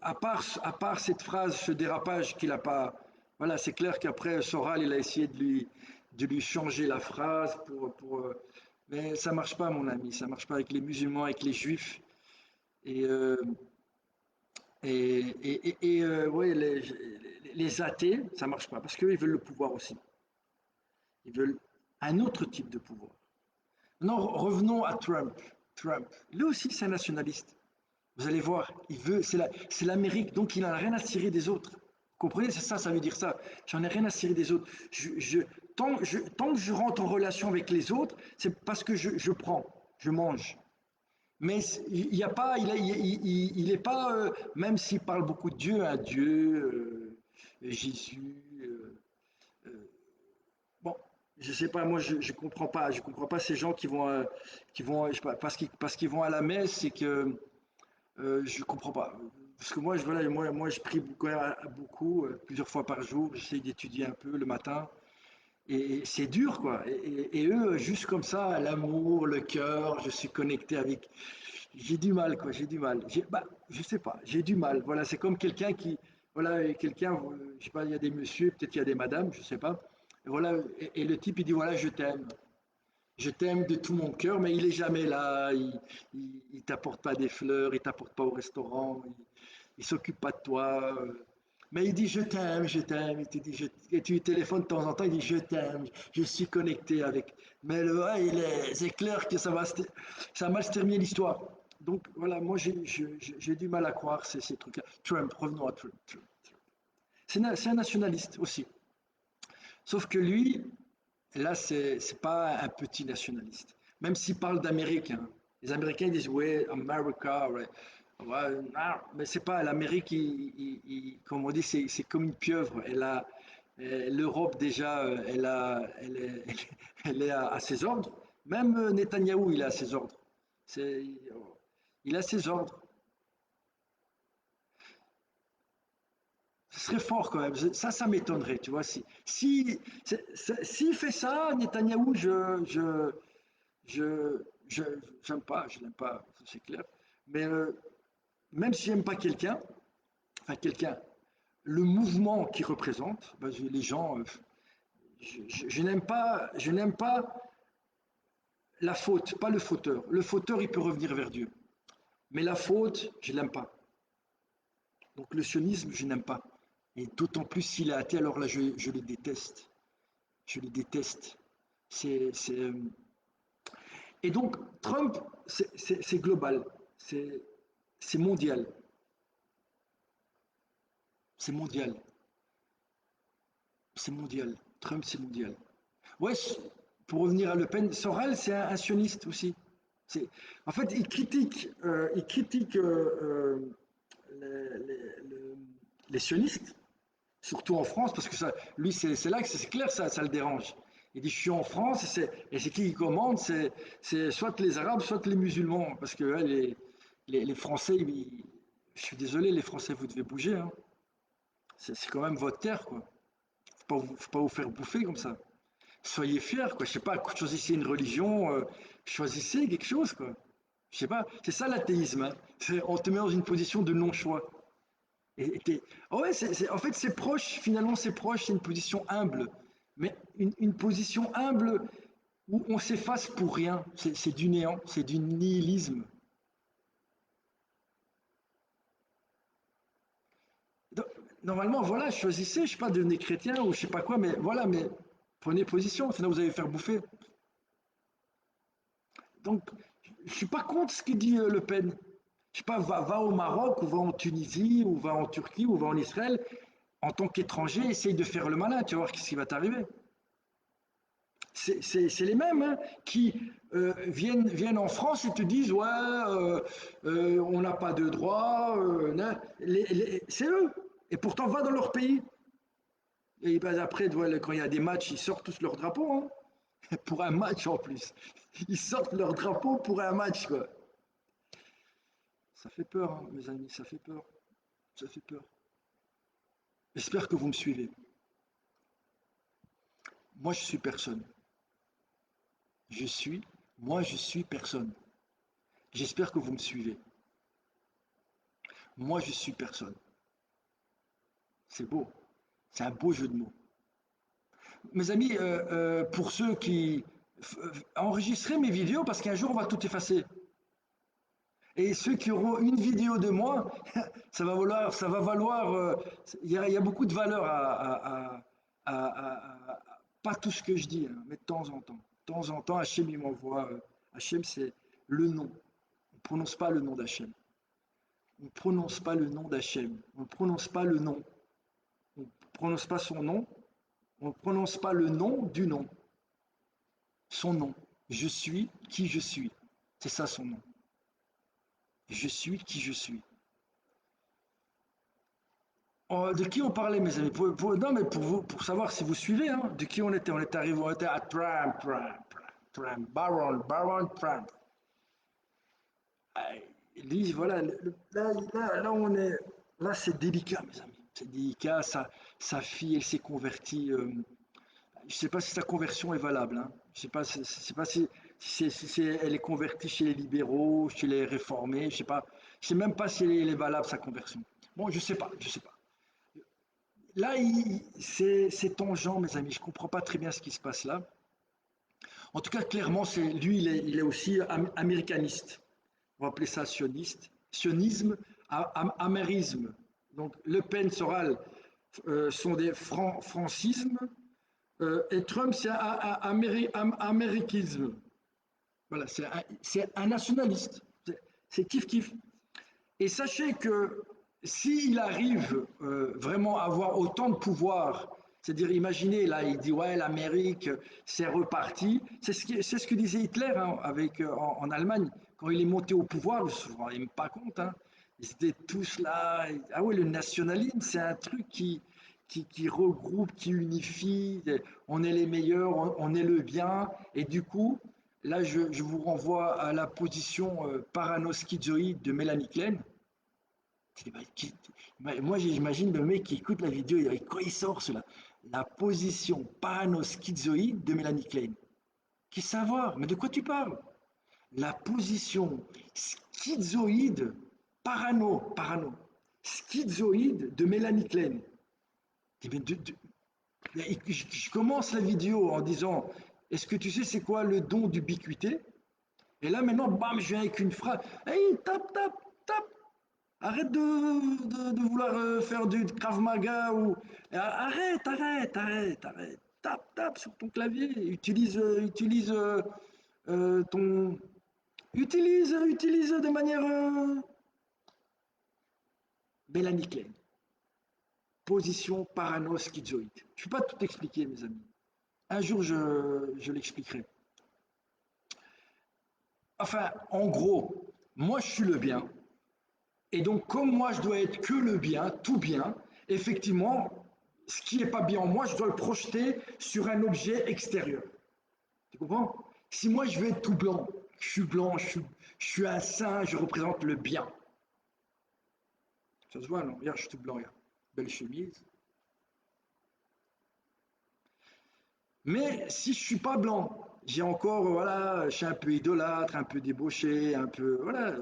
à part cette phrase, ce dérapage qu'il n'a pas. Voilà, c'est clair qu'après Soral, il a essayé de lui changer la phrase mais ça marche pas, mon ami, ça marche pas avec les musulmans, avec les juifs. Et, euh, ouais, les athées, ça marche pas, parce qu'eux, ils veulent le pouvoir aussi. Ils veulent un autre type de pouvoir. Non, revenons à Trump. Trump, lui aussi, c'est un nationaliste. Vous allez voir, c'est l'Amérique, donc il n'en a rien à cirer des autres. Vous comprenez? C'est ça, ça veut dire ça. J'en ai rien à cirer des autres. Tant que je rentre en relation avec les autres, c'est parce que je prends, je mange. Mais il n'y a pas, il est pas, même s'il parle beaucoup de Dieu, un Dieu, Jésus. Bon, je sais pas, moi je comprends pas ces gens qui vont, je sais pas, parce qu'ils vont à la messe et que je comprends pas. Parce que moi, voilà, moi je prie beaucoup, plusieurs fois par jour. J'essaie d'étudier un peu le matin. Et c'est dur, quoi. Et eux, juste comme ça, l'amour, le cœur, je suis connecté avec. J'ai du mal, quoi. J'ai du mal. Bah, je sais pas. J'ai du mal. Voilà, c'est comme quelqu'un qui, voilà, quelqu'un, je sais pas, il y a des messieurs, peut-être il y a des madames, je sais pas. Et voilà, et le type il dit voilà, je t'aime. Je t'aime de tout mon cœur, mais il est jamais là. Il t'apporte pas des fleurs, il t'apporte pas au restaurant, il s'occupe pas de toi. Mais il dit je t'aime, je t'aime. Il te dit et tu lui téléphones de temps en temps, il dit je t'aime, je suis connecté avec. Mais ouais, c'est clair que ça va mal se terminer l'histoire. Donc voilà, moi j'ai du mal à croire ces trucs-là. Trump, revenons à Trump. C'est un nationaliste aussi. Sauf que lui, là, c'est pas un petit nationaliste. Même s'il parle d'Amérique, hein. Les Américains disent ouais, America, ouais. Ouais, non, mais c'est pas l'Amérique, comme on dit, c'est comme une pieuvre. L'Europe déjà, elle est à ses ordres. Même Netanyahou, il est à ses ordres. C'est, il a ses ordres. Ce serait fort quand même. Ça m'étonnerait, tu vois. S'il fait ça, Netanyahou, je, je, j'aime pas, je l'aime pas, c'est clair. Mais même si j'aime pas quelqu'un, enfin quelqu'un, le mouvement qu'il représente, ben, les gens, je n'aime pas la faute, pas le fauteur. Le fauteur, il peut revenir vers Dieu. Mais la faute, je l'aime pas. Donc le sionisme, je n'aime pas. Et d'autant plus s'il est athée, alors là, je le déteste. Je le déteste. C'est, Et donc, Trump, c'est global, c'est mondial, c'est mondial, c'est mondial. Trump, c'est mondial. Ouais, pour revenir à Le Pen, Soral, c'est un sioniste aussi. En fait, il critique les, les- les sionistes, surtout en France, parce que ça, lui, c'est là que c'est clair, ça le dérange. Il dit, je suis en France, et c'est qui commande, c'est soit les Arabes, soit les musulmans, parce que les Français, je suis désolé, les Français, vous devez bouger, hein. C'est quand même votre terre, quoi. Faut pas vous faire bouffer comme ça. Soyez fiers, quoi. Je sais pas, choisissez une religion, choisissez quelque chose, quoi. Je sais pas, c'est ça l'athéisme, hein. On te met dans une position de non-choix. Oh ouais, en fait, c'est proche, finalement, c'est proche, c'est une position humble. Mais une position humble où on s'efface pour rien, c'est du néant, c'est du nihilisme. Normalement, voilà, choisissez, je sais pas, devenez chrétien ou je sais pas quoi, mais voilà, mais prenez position, sinon vous allez faire bouffer. Donc, je suis pas contre ce que dit Le Pen. Je sais pas, va au Maroc ou va en Tunisie ou va en Turquie ou va en Israël. En tant qu'étranger, essaye de faire le malin, tu vas voir ce qui va t'arriver. C'est les mêmes hein, qui viennent en France et te disent ouais, on n'a pas de droit. C'est eux. Et pourtant, va dans leur pays. Et ben, après, quand il y a des matchs, ils sortent tous leur drapeau. Hein, pour un match en plus. Ils sortent leur drapeau pour un match, quoi. Ça fait peur, hein, mes amis, ça fait peur. Ça fait peur. J'espère que vous me suivez. Moi, je suis personne. Je suis, moi, je suis personne. J'espère que vous me suivez. Moi, je suis personne. C'est beau. C'est un beau jeu de mots. Mes amis, pour ceux qui enregistrez mes vidéos parce qu'un jour on va tout effacer. Et ceux qui auront une vidéo de moi, ça va valoir. Il y a beaucoup de valeur pas tout ce que je dis, hein, mais de temps en temps. De temps en temps, Hachem il m'envoie. Hachem, c'est le nom. On ne prononce pas le nom d'Hachem. On ne prononce pas le nom d'Hachem. On ne prononce pas le nom. On ne prononce pas son nom. On ne prononce pas le nom du nom. Son nom. Je suis qui je suis. C'est ça son nom. Je suis qui je suis. Oh, de qui on parlait, mes amis? Non, mais pour vous, pour savoir si vous suivez, hein, de qui on était. On était arrivé, on était à Trump, Baron Trump. Ah, lui, voilà, là, on est, là, c'est délicat, mes amis. C'est délicat. Sa fille, elle s'est convertie. Je ne sais pas si sa conversion est valable. Hein. Je ne sais pas, sais pas si elle est convertie chez les libéraux, chez les réformés. Je sais même pas si elle est valable sa conversion. Bon, je sais pas, je sais pas. Là, c'est tangent, mes amis. Je comprends pas très bien ce qui se passe là. En tout cas, clairement, il est aussi américaniste. On va appeler ça sioniste, sionisme, amérisme. Donc, Le Pen sera sont des francismes et Trump, c'est américanisme. Voilà, c'est un nationaliste. C'est kiff-kiff. Et sachez que s'il arrive vraiment à avoir autant de pouvoir, c'est-à-dire, imaginez, là, il dit, ouais, l'Amérique, c'est reparti. C'est ce que disait Hitler hein, en Allemagne. Quand il est monté au pouvoir, je ne me rends même pas compte. Hein, ils étaient tous là. Ah ouais, le nationalisme, c'est un truc qui regroupe, qui unifie. On est les meilleurs, on est le bien. Et du coup, là, je vous renvoie à la position parano-schizoïde de Mélanie Klein. Moi, j'imagine le mec qui écoute la vidéo, quand il sort cela, la position parano-schizoïde de Mélanie Klein. Qu'est-ce savoir? Mais de quoi tu parles? La position schizoïde, schizoïde de Mélanie Klein. Je commence la vidéo en disant, est-ce que tu sais c'est quoi le don d'ubiquité? Et là maintenant, bam, je viens avec une phrase. Hey, tape, tape, tape. Arrête de vouloir faire du Krav Maga ou arrête. Tape sur ton clavier. Ton utilise de manière Mélanie Klein. Position parano-schizoïde. Je ne peux pas tout expliquer, mes amis. Un jour, je l'expliquerai. Enfin, en gros, moi, je suis le bien. Et donc, comme moi, je dois être que le bien, tout bien, effectivement, ce qui n'est pas bien en moi, je dois le projeter sur un objet extérieur. Tu comprends? Si moi, je veux être tout blanc, je suis un saint, je représente le bien. Ça se voit, non? Regarde, je suis tout blanc, regarde. Belle chemise. Mais si je suis pas blanc, j'ai encore, voilà, je suis un peu idolâtre, un peu débauché, un peu, voilà,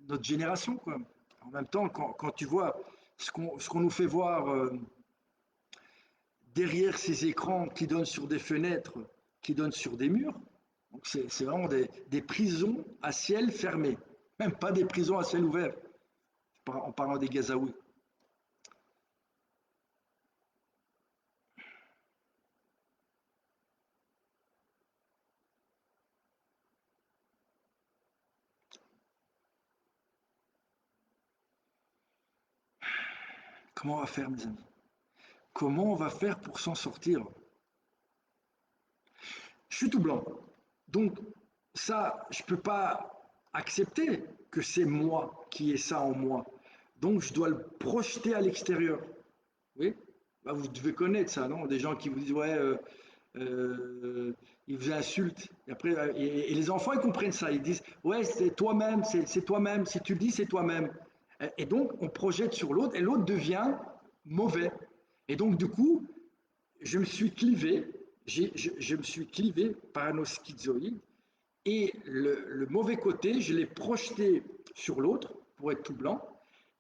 notre génération, quoi. En même temps, quand tu vois ce qu'on nous fait voir derrière ces écrans qui donnent sur des fenêtres, qui donnent sur des murs, donc c'est vraiment des prisons à ciel fermé, même pas des prisons à ciel ouvert, en parlant des Gazaouis. Comment on va faire, mes amis? Comment on va faire pour s'en sortir? Je suis tout blanc. Donc, ça, je ne peux pas accepter que c'est moi qui ai ça en moi. Donc, je dois le projeter à l'extérieur. Oui, bah, vous devez connaître ça, non? Des gens qui vous disent, ouais, euh, ils vous insultent. Et après, et les enfants, ils comprennent ça. Ils disent, ouais, c'est toi-même, c'est toi-même. Si tu le dis, c'est toi-même. Et donc, on projette sur l'autre, et l'autre devient mauvais. Et donc, du coup, je me suis clivé, je me suis clivé parano-schizoïde, et le mauvais côté, je l'ai projeté sur l'autre pour être tout blanc.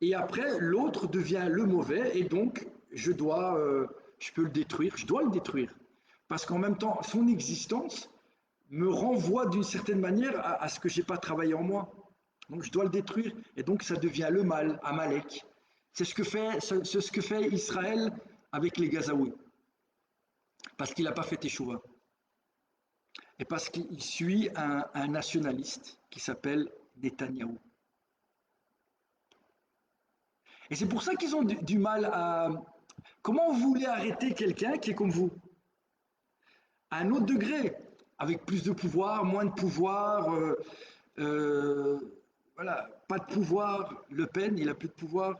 Et après, l'autre devient le mauvais et donc je peux le détruire, je dois le détruire. Parce qu'en même temps, son existence me renvoie d'une certaine manière à ce que j'ai pas travaillé en moi. Donc je dois le détruire et donc ça devient le mal, Amalek. C'est ce que fait Israël avec les Gazaouis. Parce qu'il n'a pas fait Teshuvah. Et parce qu'il suit un nationaliste qui s'appelle Netanyahou. Et c'est pour ça qu'ils ont du mal à... Comment vous voulez arrêter quelqu'un qui est comme vous? À un autre degré, avec plus de pouvoir, moins de pouvoir, euh, voilà, pas de pouvoir. Le Pen, il a plus de pouvoir.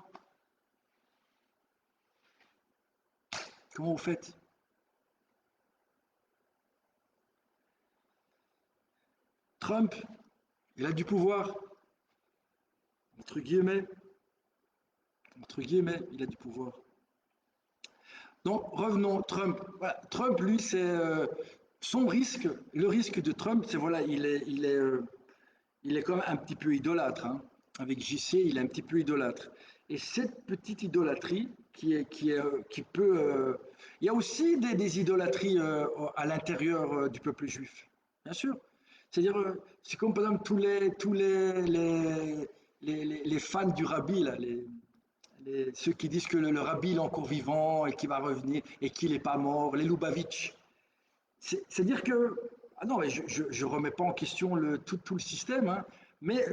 Comment vous faites? Trump, il a du pouvoir, entre guillemets, il a du pouvoir. Donc revenons, Trump. Voilà, Trump, lui, c'est son risque. Le risque de Trump, c'est voilà, il est quand même un petit peu idolâtre. Hein. Avec JC, il est un petit peu idolâtre. Et cette petite idolâtrie qui peut. Il y a aussi des idolâtries à l'intérieur du peuple juif, bien sûr. C'est-à-dire, c'est comme par exemple les fans du rabbi, là, ceux qui disent que le rabbi est encore vivant et qu'il va revenir et qu'il n'est pas mort, les Lubavitch. C'est-à-dire que, ah non, mais je ne remets pas en question tout le système, hein, mais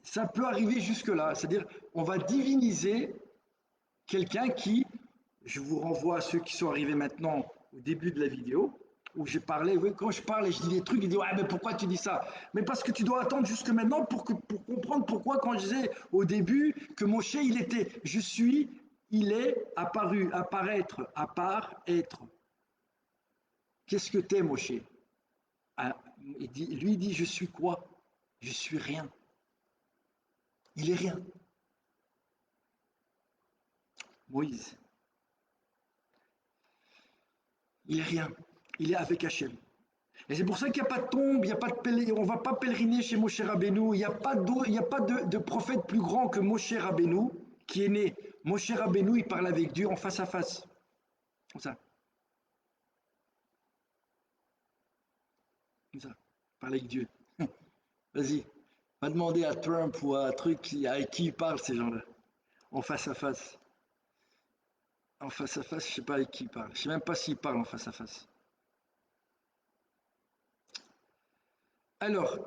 ça peut arriver jusque-là. C'est-à-dire, on va diviniser quelqu'un qui, je vous renvoie à ceux qui sont arrivés maintenant au début de la vidéo, où j'ai parlé, oui, quand je parle et je dis des trucs, ils disent, ouais, mais pourquoi tu dis ça? Mais parce que tu dois attendre jusque maintenant pour comprendre pourquoi, quand je disais au début que Moshe, il était, je suis, il est, apparu, apparaître, à part, être. Qu'est-ce que t'es, Moshe? Ah, lui dit, je suis quoi? Je suis rien. Il est rien. Moïse, il est rien. Il est avec Hachem. Et c'est pour ça qu'il n'y a pas de tombe, il n'y a pas de on ne va pas pèleriner chez Moshe Rabbeinu, il y a pas de prophète plus grand que Moshe Rabbeinu qui est né. Moshe Rabbeinu, il parle avec Dieu en face à face. Comme ça, comme ça. Il parle avec Dieu. Vas-y, va demander à Trump ou à un truc avec qui il parle ces gens-là. En face à face. En face à face, je ne sais pas avec qui il parle. Je ne sais même pas s'il parle en face à face. Alors,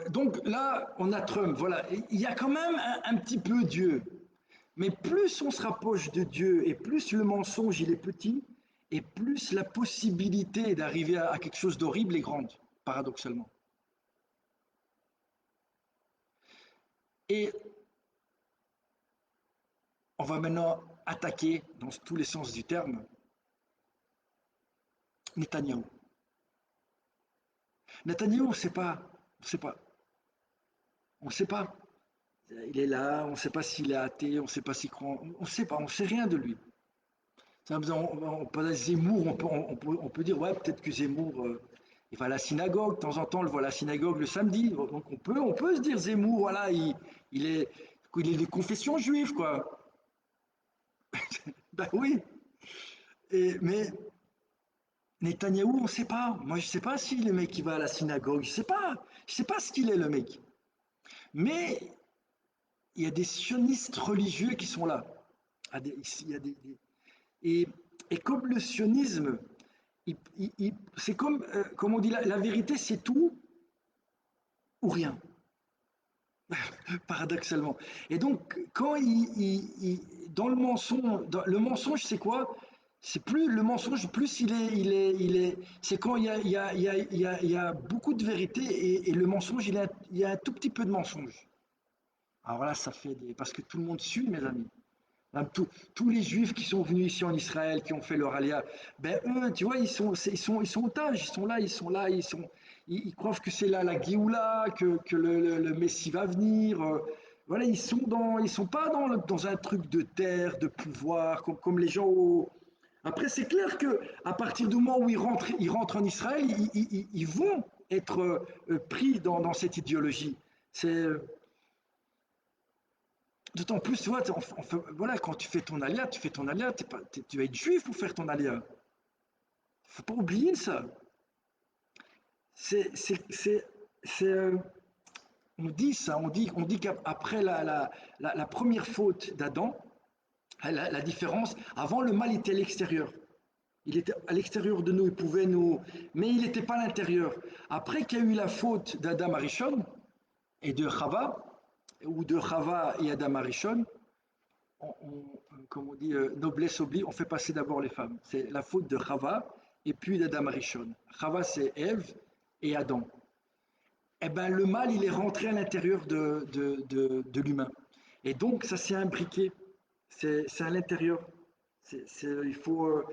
donc là, on a Trump, voilà. Il y a quand même un petit peu Dieu. Mais plus on se rapproche de Dieu et plus le mensonge il est petit, et plus la possibilité d'arriver à quelque chose d'horrible est grande, paradoxalement. Et on va maintenant attaquer, dans tous les sens du terme, Netanyahou. Netanyahou, on ne sait pas, on ne sait pas, on ne sait pas. Il est là, on ne sait pas s'il est athée, on ne sait pas s'il croit, on ne sait pas, on ne sait rien de lui. On peut, Zemmour, on peut dire, ouais, peut-être que Zemmour, il va à la synagogue, de temps en temps, on le voit à la synagogue le samedi. Donc on peut se dire Zemmour, voilà, il est, il est de confession juive, quoi. Ben oui. Mais Netanyahou, on ne sait pas. Moi, je ne sais pas si le mec qui va à la synagogue, je ne sais pas. Je ne sais pas ce qu'il est, le mec. Mais il y a des sionistes religieux qui sont là. Il y a et, et comme le sionisme, c'est comme on dit, la vérité c'est tout ou rien. paradoxalement. Et donc, quand dans le mensonge, c'est quoi? C'est plus le mensonge, plus c'est quand il y a beaucoup de vérité et le mensonge, il y a un tout petit peu de mensonge. Alors là, parce que tout le monde suit, mes amis. Hein, tous les juifs qui sont venus ici en Israël, qui ont fait leur alia, ben eux, tu vois, ils sont otages, ils croient que c'est là la Géoula, que le Messie va venir. Voilà, ils sont pas dans un truc de terre, de pouvoir, comme les gens Après, c'est clair que à partir du moment où ils rentrent en Israël, ils vont être pris dans cette idéologie. C'est D'autant plus, tu vois, voilà, quand tu fais ton alia, tu vas être juif pour faire ton alia. Faut pas oublier ça. C'est, c'est, c'est, c'est, on dit ça, on dit qu'après la première faute d'Adam, la différence, avant le mal était à l'extérieur. Il était à l'extérieur de nous, il pouvait nous, mais il n'était pas à l'intérieur. Après qu'il y a eu la faute d'Adam Arishon et de Chava, ou de Chava et Adam Arishon, comme on dit, noblesse oblige, on fait passer d'abord les femmes. C'est la faute de Chava et puis d'Adam Arishon. Chava, c'est Ève et Adam. Eh ben, le mal, il est rentré à l'intérieur de l'humain. Et donc, ça s'est imbriqué. C'est à l'intérieur. Il faut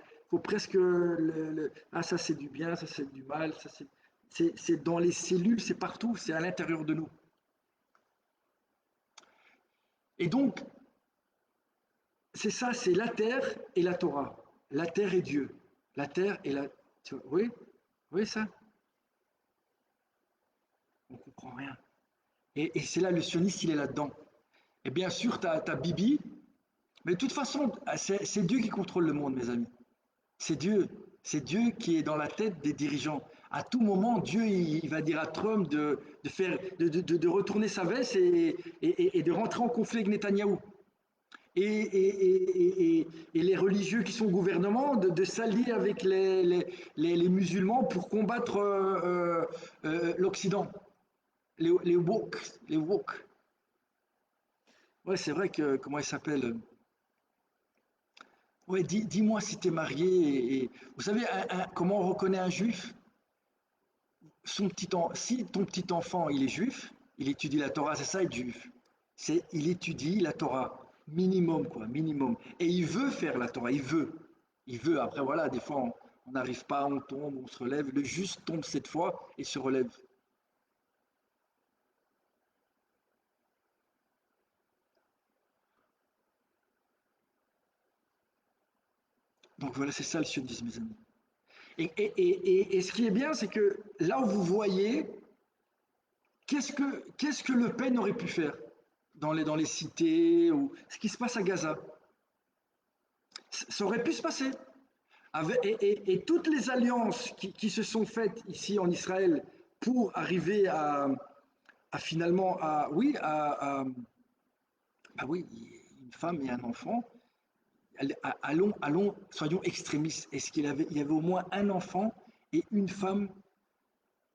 presque ah, ça c'est du bien, ça c'est du mal, c'est dans les cellules, c'est partout, c'est à l'intérieur de nous. Et donc, c'est ça, c'est la terre et la Torah. La terre et Dieu. La terre et la. Oui, oui, ça. On ne comprend rien. Et c'est là, le sioniste, il est là-dedans. Et bien sûr, tu as Bibi, mais de toute façon, c'est Dieu qui contrôle le monde, mes amis. C'est Dieu. C'est Dieu qui est dans la tête des dirigeants. À tout moment, Dieu, il va dire à Trump de retourner sa veste et de rentrer en conflit avec Netanyahou. Et les religieux qui sont au gouvernement de s'allier avec les musulmans pour combattre l'Occident, les woke, les woke. Ouais, c'est vrai que, comment il s'appelle? Ouais, dis-moi si tu es marié. Vous savez, comment on reconnaît un juif? Si ton petit enfant, il est juif, il étudie la Torah, c'est ça être juif. Il étudie la Torah, minimum quoi, minimum. Et il veut faire la Torah, il veut. Il veut. Après voilà, des fois on n'arrive pas, on tombe, on se relève. Le juste tombe cette fois et se relève. Donc voilà, c'est ça le sionisme, mes amis. Et ce qui est bien, c'est que là où vous voyez, qu'est-ce que Le Pen aurait pu faire dans les cités ou ce qui se passe à Gaza? Ça aurait pu se passer. Et toutes les alliances qui se sont faites ici en Israël pour arriver à finalement oui bah oui, une femme et un enfant. Soyons extrémistes. Est-ce il y avait au moins un enfant et une femme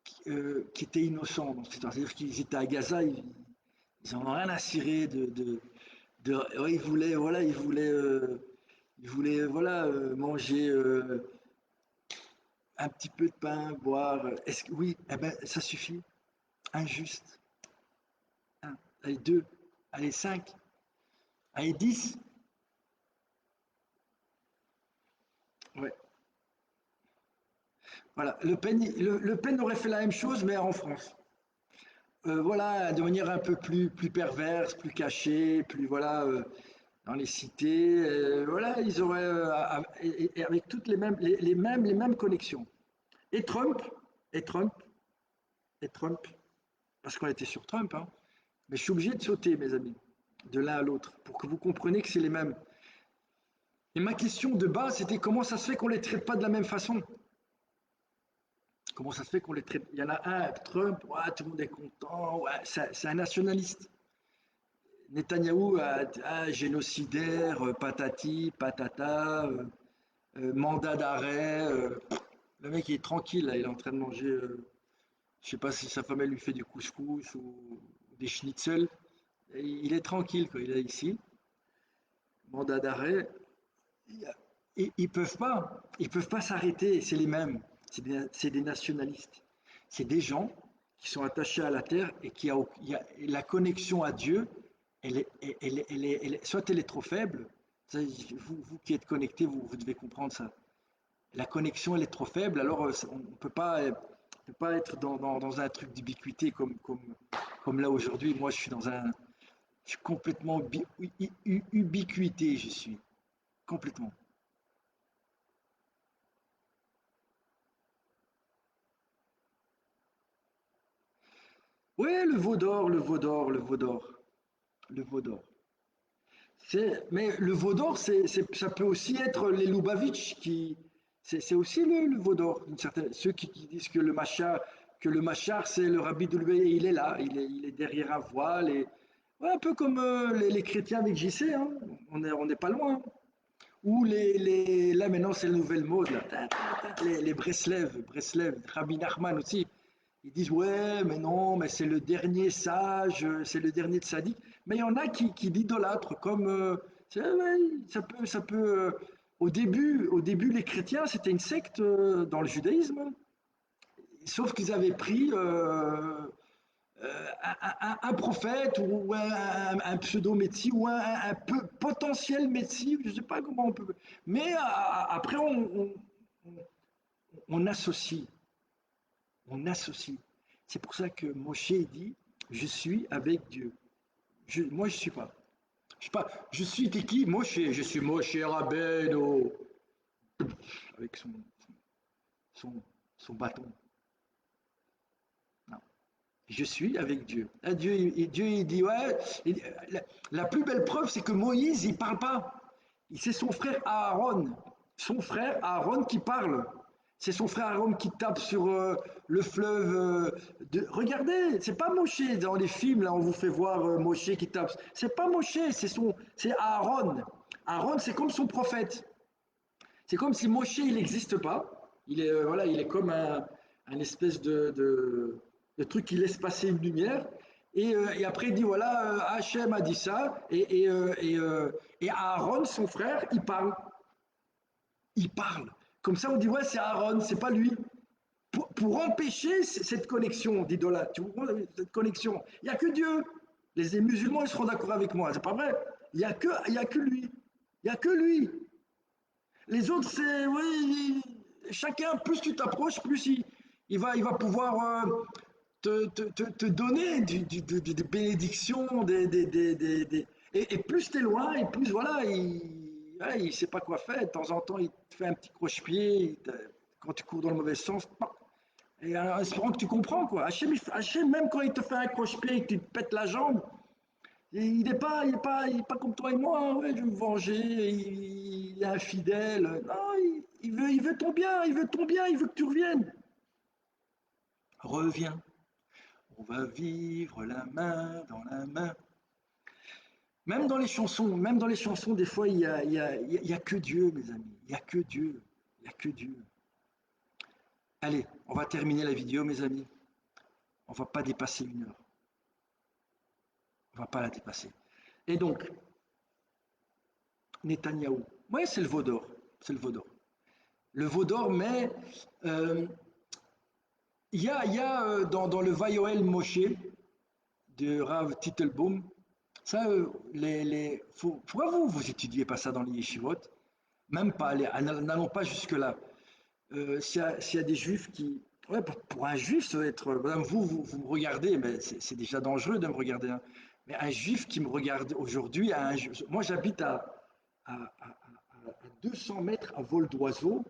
qui étaient innocents dans cette histoire? C'est-à-dire qu'ils étaient à Gaza, ils en ont rien à cirer ouais, ils voulaient voilà manger un petit peu de pain, boire. Est-ce que oui, eh ben, ça suffit. Injuste. Un, allez, deux, allez, cinq, allez, 10. Ouais. Voilà. Le Pen aurait fait la même chose, mais en France. Voilà, de manière un peu plus perverse, plus cachée, plus voilà, dans les cités. Voilà, ils auraient et avec toutes les mêmes connexions. Et Trump, et Trump, et Trump, parce qu'on était sur Trump, hein. Mais je suis obligé de sauter, mes amis, de l'un à l'autre, pour que vous compreniez que c'est les mêmes. Et ma question de base, c'était comment ça se fait qu'on ne les traite pas de la même façon? Comment ça se fait qu'on les traite? Il y en a un, Trump, ouais, tout le monde est content, ouais, c'est un nationaliste. Netanyahou, génocidaire, patati, patata, mandat d'arrêt. Le mec il est tranquille, là, il est en train de manger. Je sais pas si sa femme elle lui fait du couscous ou des schnitzels. Il est tranquille, quoi. Il est ici, mandat d'arrêt. Ils peuvent pas s'arrêter. C'est les mêmes. C'est des nationalistes. C'est des gens qui sont attachés à la terre et il y a la connexion à Dieu. Soit elle est trop faible. Ça, vous qui êtes connectés, vous devez comprendre ça. La connexion, elle est trop faible. Alors, on ne peut pas être dans un truc d'ubiquité comme là aujourd'hui. Moi, je suis complètement ubiquité. Je suis complètement. Ouais, le veau d'or, le veau d'or, le veau d'or, le veau d'or. Mais le veau d'or, ça peut aussi être les Lubavitch c'est aussi le veau d'or. Ceux qui disent que le Machar, c'est le rabbi de et il est là, il est derrière un voile ouais, un peu comme les chrétiens avec JC, hein. On n'est pas loin. Ou là maintenant c'est la nouvelle mode, là. Les Breslev, Rabbi Nachman aussi. Ils disent ouais, mais non, mais c'est le dernier sage, c'est le dernier tzaddik. Mais il y en a qui l'idolâtrent, comme ouais, ça peut. Au début, les chrétiens c'était une secte dans le judaïsme, sauf qu'ils avaient pris un prophète ou un pseudo-messie ou un potentiel messie, je ne sais pas comment on peut. Mais après, on associe, on associe. C'est pour ça que Moshe dit, je suis avec Dieu. Moi, je ne suis pas. Je suis pas. Je suis t'es qui? Moshe. Je suis Moshe Rabbeinu avec son, son bâton. Non. Je suis avec Dieu. Là, Dieu il dit, ouais, la plus belle preuve, c'est que Moïse, il parle pas. C'est son frère Aaron. Son frère Aaron qui parle. C'est son frère Aaron qui tape sur le fleuve. Regardez, c'est pas Moshe dans les films, là, on vous fait voir Moshe qui tape. C'est pas Moshe, c'est Aaron. Aaron, c'est comme son prophète. C'est comme si Moshe, il n'existe pas. Voilà, il est comme un espèce de truc qui laisse passer une lumière. Et après, il dit voilà, Hachem a dit ça. Et Aaron, son frère, il parle. Il parle. Comme ça, on dit ouais, c'est Aaron, c'est pas lui. Pour empêcher cette connexion d'idolâtre, tu vois, cette connexion, il n'y a que Dieu. Les musulmans, ils seront d'accord avec moi, c'est pas vrai. Il y a que lui. Il n'y a que lui. Les autres, c'est, oui, chacun, plus tu t'approches, plus il va pouvoir te donner des bénédictions, et plus tu es loin, et plus, voilà, il ne sait pas quoi faire. De temps en temps, il te fait un petit croche-pied, quand tu cours dans le mauvais sens, et en espérant que tu comprends, quoi. Hachem, même quand il te fait un croche-pied et que tu te pètes la jambe, il est pas comme toi et moi, hein, ouais, je veux me venger, il est infidèle. Non, il veut ton bien, il veut ton bien, il veut que tu reviennes. Reviens, on va vivre la main dans la main. Même dans les chansons, des fois, il y a que Dieu, mes amis. Il y a que Dieu. Il y a que Dieu. Allez, on va terminer la vidéo, mes amis. On va pas dépasser une heure. On va pas la dépasser. Et donc, Netanyahou. Ouais, c'est le veau d'or. C'est le veau d'or. Le veau d'or, mais euh, il y a dans le Vayoel Moshe de Rav Titelbaum, ça, pourquoi vous étudiez pas ça dans les yeshivot? Même pas, n'allons pas jusque-là. S'il y a des juifs qui. Ouais, pour un juif, ça va être. Madame, vous me regardez, mais c'est déjà dangereux de me regarder, hein. Mais un juif qui me regarde aujourd'hui, moi j'habite à 200 mètres à vol d'oiseau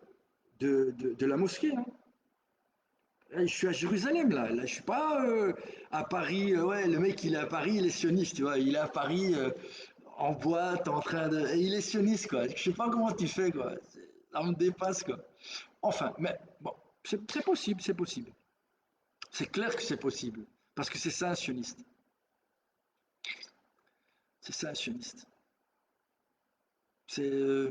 de la mosquée, hein. Je suis à Jérusalem là, je suis pas à Paris. Ouais, le mec il est à Paris, il est sioniste, tu vois, il est à Paris en boîte, en train de, et il est sioniste quoi. Je sais pas comment tu fais quoi. Ça me dépasse quoi. Enfin, mais bon, c'est possible, c'est possible. C'est clair que c'est possible parce que c'est ça un sioniste. C'est ça un sioniste. C'est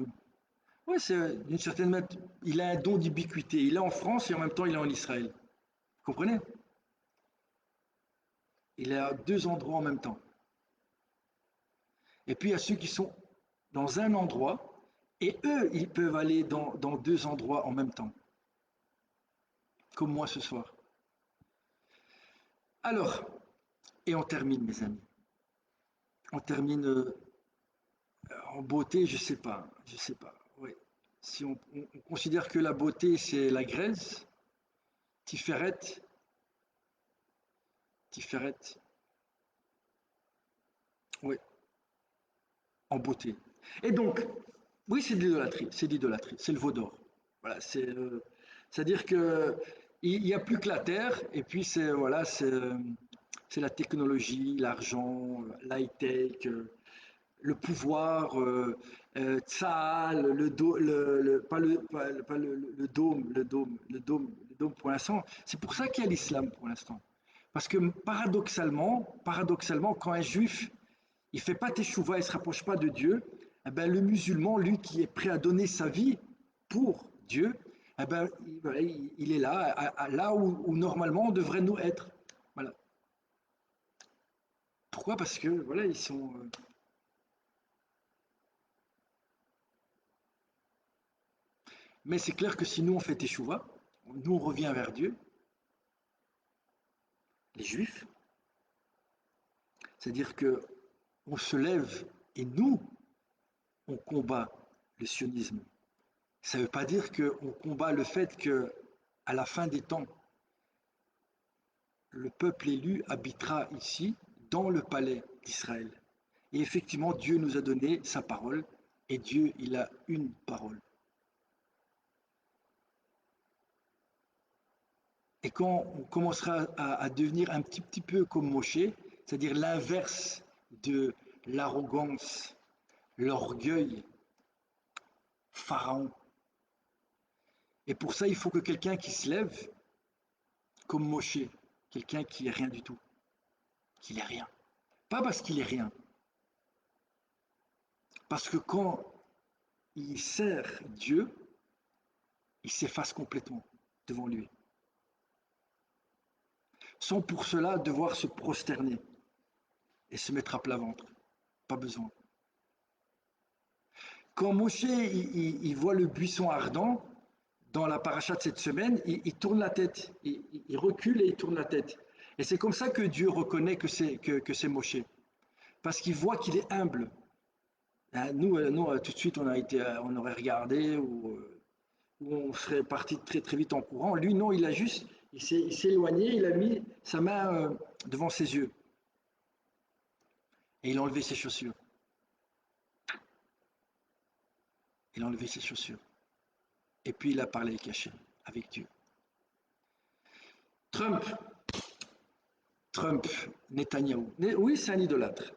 ouais, c'est d'une certaine manière, il a un don d'ubiquité. Il est en France et en même temps il est en Israël. Vous comprenez? Il est à deux endroits en même temps. Et puis il y a ceux qui sont dans un endroit, et eux, ils peuvent aller dans deux endroits en même temps, comme moi ce soir. Alors, et on termine, mes amis. On termine en beauté, je sais pas, je sais pas. Oui. Si on considère que la beauté, c'est la graisse, Tiferet, Tiferet, oui, en beauté. Et donc, oui, c'est l'idolâtrie, c'est le veau d'or. Voilà, c'est-à-dire que il n'y a plus que la terre, et puis c'est voilà, c'est la technologie, l'argent, l'high-tech, le pouvoir, Tsahal, pas le dôme, le dôme pour l'instant. C'est pour ça qu'il y a l'islam pour l'instant. Parce que paradoxalement, quand un juif il fait pas teshuva, il ne se rapproche pas de Dieu, eh ben, le musulman, lui qui est prêt à donner sa vie pour Dieu, eh ben, il est là, là où normalement on devrait nous être. Voilà. Pourquoi? Parce que voilà, ils sont. Mais c'est clair que si nous on fait teshuva, nous on revient vers Dieu, les juifs, c'est-à-dire que on se lève et nous on combat le sionisme. Ça ne veut pas dire qu'on combat le fait que à la fin des temps, le peuple élu habitera ici, dans le palais d'Israël. Et effectivement, Dieu nous a donné sa parole, et Dieu, il a une parole. Et quand on commencera à devenir un petit peu comme Moshe, c'est-à-dire l'inverse de l'arrogance, l'orgueil, Pharaon. Et pour ça, il faut que quelqu'un qui se lève comme Moshe, quelqu'un qui est rien du tout, qu'il est rien. Pas parce qu'il est rien, parce que quand il sert Dieu, il s'efface complètement devant lui, sans pour cela devoir se prosterner et se mettre à plat ventre. Pas besoin. Quand Moshe il voit le buisson ardent, dans la paracha de cette semaine, il tourne la tête, il recule et il tourne la tête. Et c'est comme ça que Dieu reconnaît que c'est Moshe, parce qu'il voit qu'il est humble. Nous, tout de suite, on aurait regardé ou on serait parti très très vite en courant. Lui, non, il s'est éloigné, il a mis sa main devant ses yeux et il a enlevé ses chaussures. Il a enlevé ses chaussures. Et puis il a parlé caché avec Dieu. Trump, Trump, Netanyahou. Oui, c'est un idolâtre.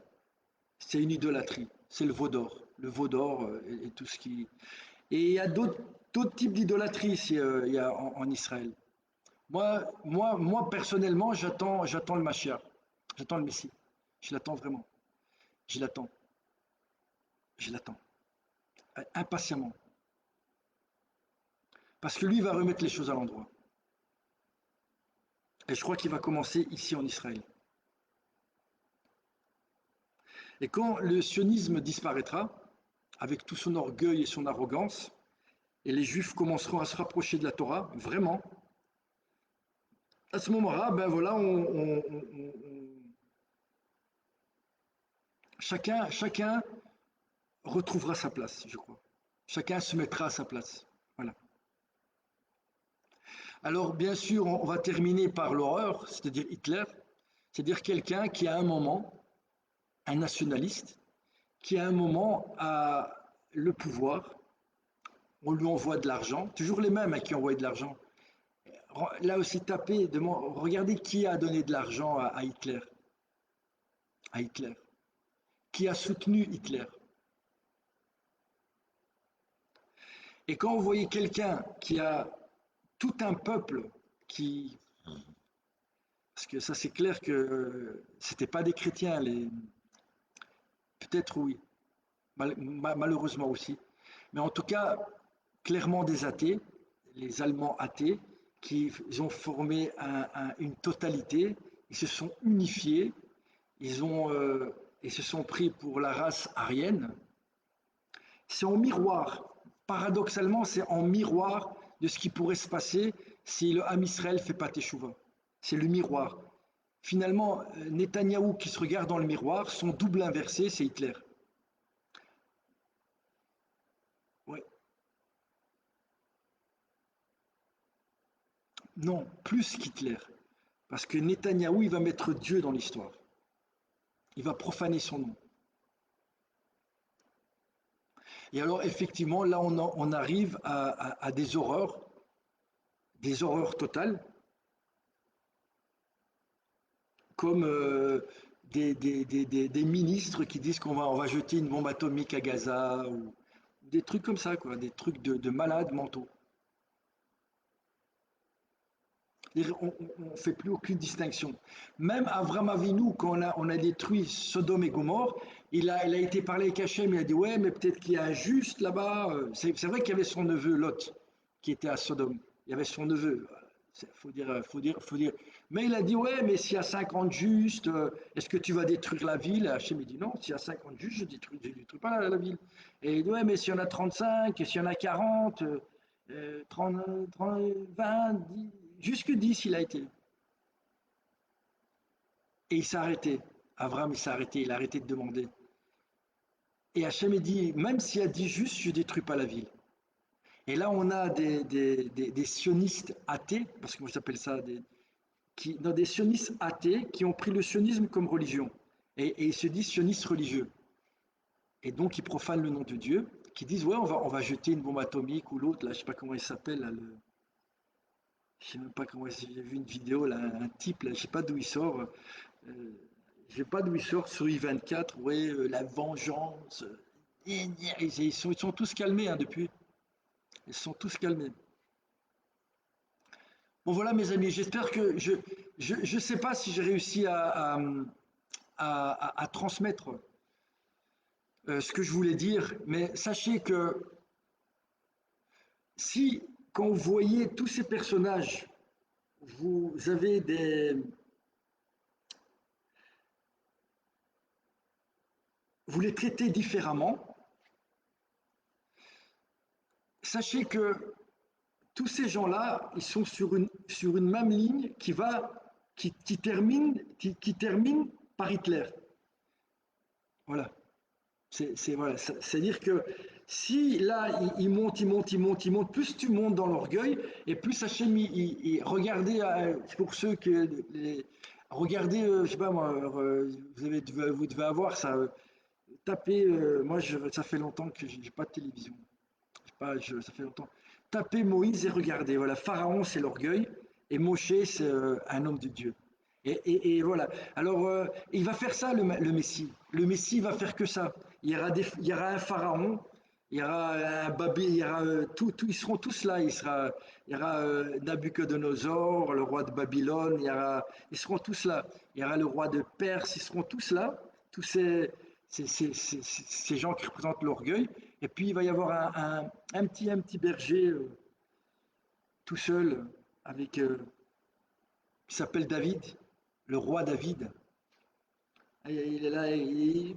C'est une idolâtrie. C'est le veau d'or et tout ce qui. Et il y a d'autres types d'idolâtrie ici, il y a en Israël. Moi, personnellement, j'attends le Mashiach. J'attends le Messie. Je l'attends vraiment. Je l'attends. Je l'attends. Impatiemment. Parce que lui va remettre les choses à l'endroit. Et je crois qu'il va commencer ici en Israël. Et quand le sionisme disparaîtra, avec tout son orgueil et son arrogance, et les juifs commenceront à se rapprocher de la Torah, vraiment, à ce moment-là, ben voilà, chacun retrouvera sa place, je crois. Chacun se mettra à sa place. Voilà. Alors, bien sûr, on va terminer par l'horreur, c'est-à-dire Hitler, c'est-à-dire quelqu'un qui, à un moment, un nationaliste, qui, à un moment, a le pouvoir, on lui envoie de l'argent, toujours les mêmes à qui envoient de l'argent. Là aussi, tapez, regardez qui a donné de l'argent à Hitler. À Hitler. Qui a soutenu Hitler. Et quand vous voyez quelqu'un qui a tout un peuple qui. Parce que ça, c'est clair que c'était pas des chrétiens, peut-être oui, malheureusement aussi. Mais en tout cas, clairement des athées, les Allemands athées, qui ont formé une totalité, ils se sont unifiés, ils ont et se sont pris pour la race aryenne, c'est en miroir. Paradoxalement, c'est en miroir de ce qui pourrait se passer si le Ham Israël fait pas teshuva. C'est le miroir. Finalement, Netanyahou qui se regarde dans le miroir, son double inversé, c'est Hitler. Ouais. Non, plus qu'Hitler. Parce que Netanyahou, il va mettre Dieu dans l'histoire. Il va profaner son nom. Et alors, effectivement, là, on arrive à des horreurs totales, comme des ministres qui disent on va jeter une bombe atomique à Gaza, ou des trucs comme ça, quoi, des trucs de malades mentaux. On ne fait plus aucune distinction. Même Avram Avinu, quand on a détruit Sodome et Gomorre, il a été parlé avec Hachem, il a dit ouais, mais peut-être qu'il y a un juste là-bas. C'est vrai qu'il y avait son neveu Lot qui était à Sodome. Il y avait son neveu. Faut dire, faut dire, faut dire. Mais il a dit ouais, mais s'il y a 50 justes, est-ce que tu vas détruire la ville? Hachem il dit non, s'il y a 50 justes, je détruis pas la ville. Et il dit ouais, mais s'il y en a 35, s'il y en a 40, 30, 30, 20, 10, jusque 10 il a été. Et il s'est arrêté. Avram, il s'est arrêté, il a arrêté de demander. Et Hachem il dit, même s'il y a 10 justes, je ne détruis pas la ville. Et là, on a des sionistes athées, parce que moi j'appelle ça des sionistes athées qui ont pris le sionisme comme religion. Et ils se disent sionistes religieux. Et donc ils profanent le nom de Dieu, qui disent ouais, on va jeter une bombe atomique ou l'autre, là, je sais pas comment il s'appelle, là, je sais même pas comment j'ai vu une vidéo, là, un type, là, je sais pas d'où il sort, je sais pas d'où il sort sur I24, ouais, la vengeance, ils sont tous calmés hein, depuis, ils sont tous calmés. Bon voilà mes amis, j'espère que je sais pas si j'ai réussi à transmettre ce que je voulais dire, mais sachez que si quand vous voyez tous ces personnages, vous avez vous les traitez différemment, sachez que tous ces gens-là, ils sont sur une même ligne qui termine par Hitler. Voilà. Voilà. C'est-à-dire que si là, ils montent, ils montent, ils montent, ils montent, plus tu montes dans l'orgueil, et plus Hachem, regardez, pour ceux que, regardez, je sais pas moi, vous devez avoir ça, tapez, moi, ça fait longtemps que j'ai pas de télévision. Pas, ça fait longtemps. Tapez Moïse et regardez. Voilà, Pharaon, c'est l'orgueil, et Moshe, c'est un homme de Dieu. Et voilà. Alors, il va faire ça, le Messie. Le Messie va faire que ça. Il y aura un Pharaon, il y aura un Babé, il y aura ils seront tous là. Il y aura Nabucodonosor, le roi de Babylone, ils seront tous là. Il y aura le roi de Perse, ils seront tous là. Tous ces gens qui représentent l'orgueil. Et puis il va y avoir un petit berger tout seul avec qui s'appelle David, le roi David. Et il est là,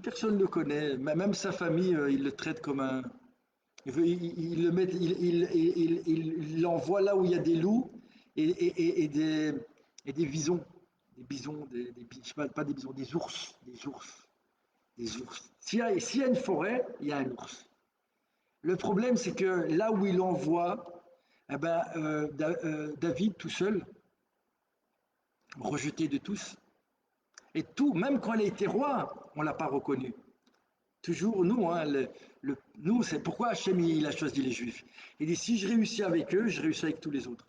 personne ne le connaît, même sa famille, il le traite comme un. Il le met, il l'envoie là où il y a des loups et des visons, des bisons, je sais pas des bisons, des ours, des ours. S'il y a une forêt, il y a un ours. Le problème, c'est que là où il envoie, eh ben, David tout seul, rejeté de tous, et tout, même quand il a été roi, on ne l'a pas reconnu. Toujours nous, hein, nous, c'est pourquoi Hachem il a choisi les Juifs. Il dit si je réussis avec eux, je réussis avec tous les autres.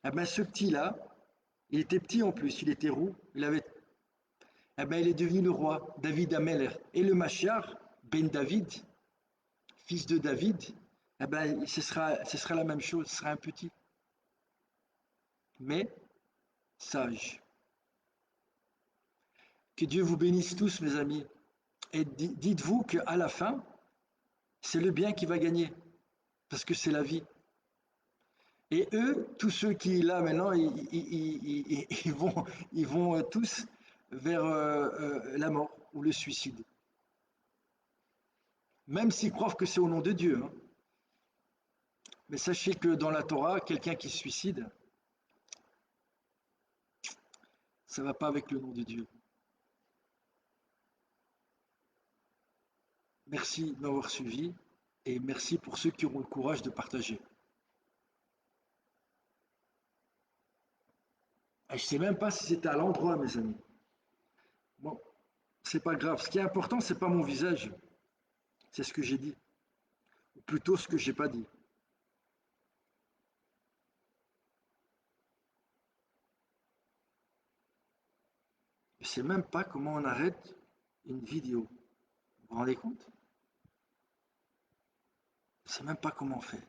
Eh ben, ce petit-là, il était petit en plus, il était roux, eh ben, il est devenu le roi, David Ameller. Et le Machiar, Ben David, fils de David, eh ben, ce sera la même chose, ce sera un petit, mais sage. Que Dieu vous bénisse tous, mes amis. Et dites-vous qu'à la fin, c'est le bien qui va gagner, parce que c'est la vie. Et eux, tous ceux qui, là, maintenant, ils vont tous vers la mort ou le suicide. Même s'ils croient que c'est au nom de Dieu, hein. Mais sachez que dans la Torah, quelqu'un qui se suicide, ça ne va pas avec le nom de Dieu. Merci de m'avoir suivi et merci pour ceux qui auront le courage de partager. Et je ne sais même pas si c'était à l'endroit, mes amis. Bon, c'est pas grave. Ce qui est important, c'est pas mon visage, c'est ce que j'ai dit, ou plutôt ce que j'ai pas dit. Je ne sais même pas comment on arrête une vidéo. Vous vous rendez compte? Je ne sais même pas comment on fait.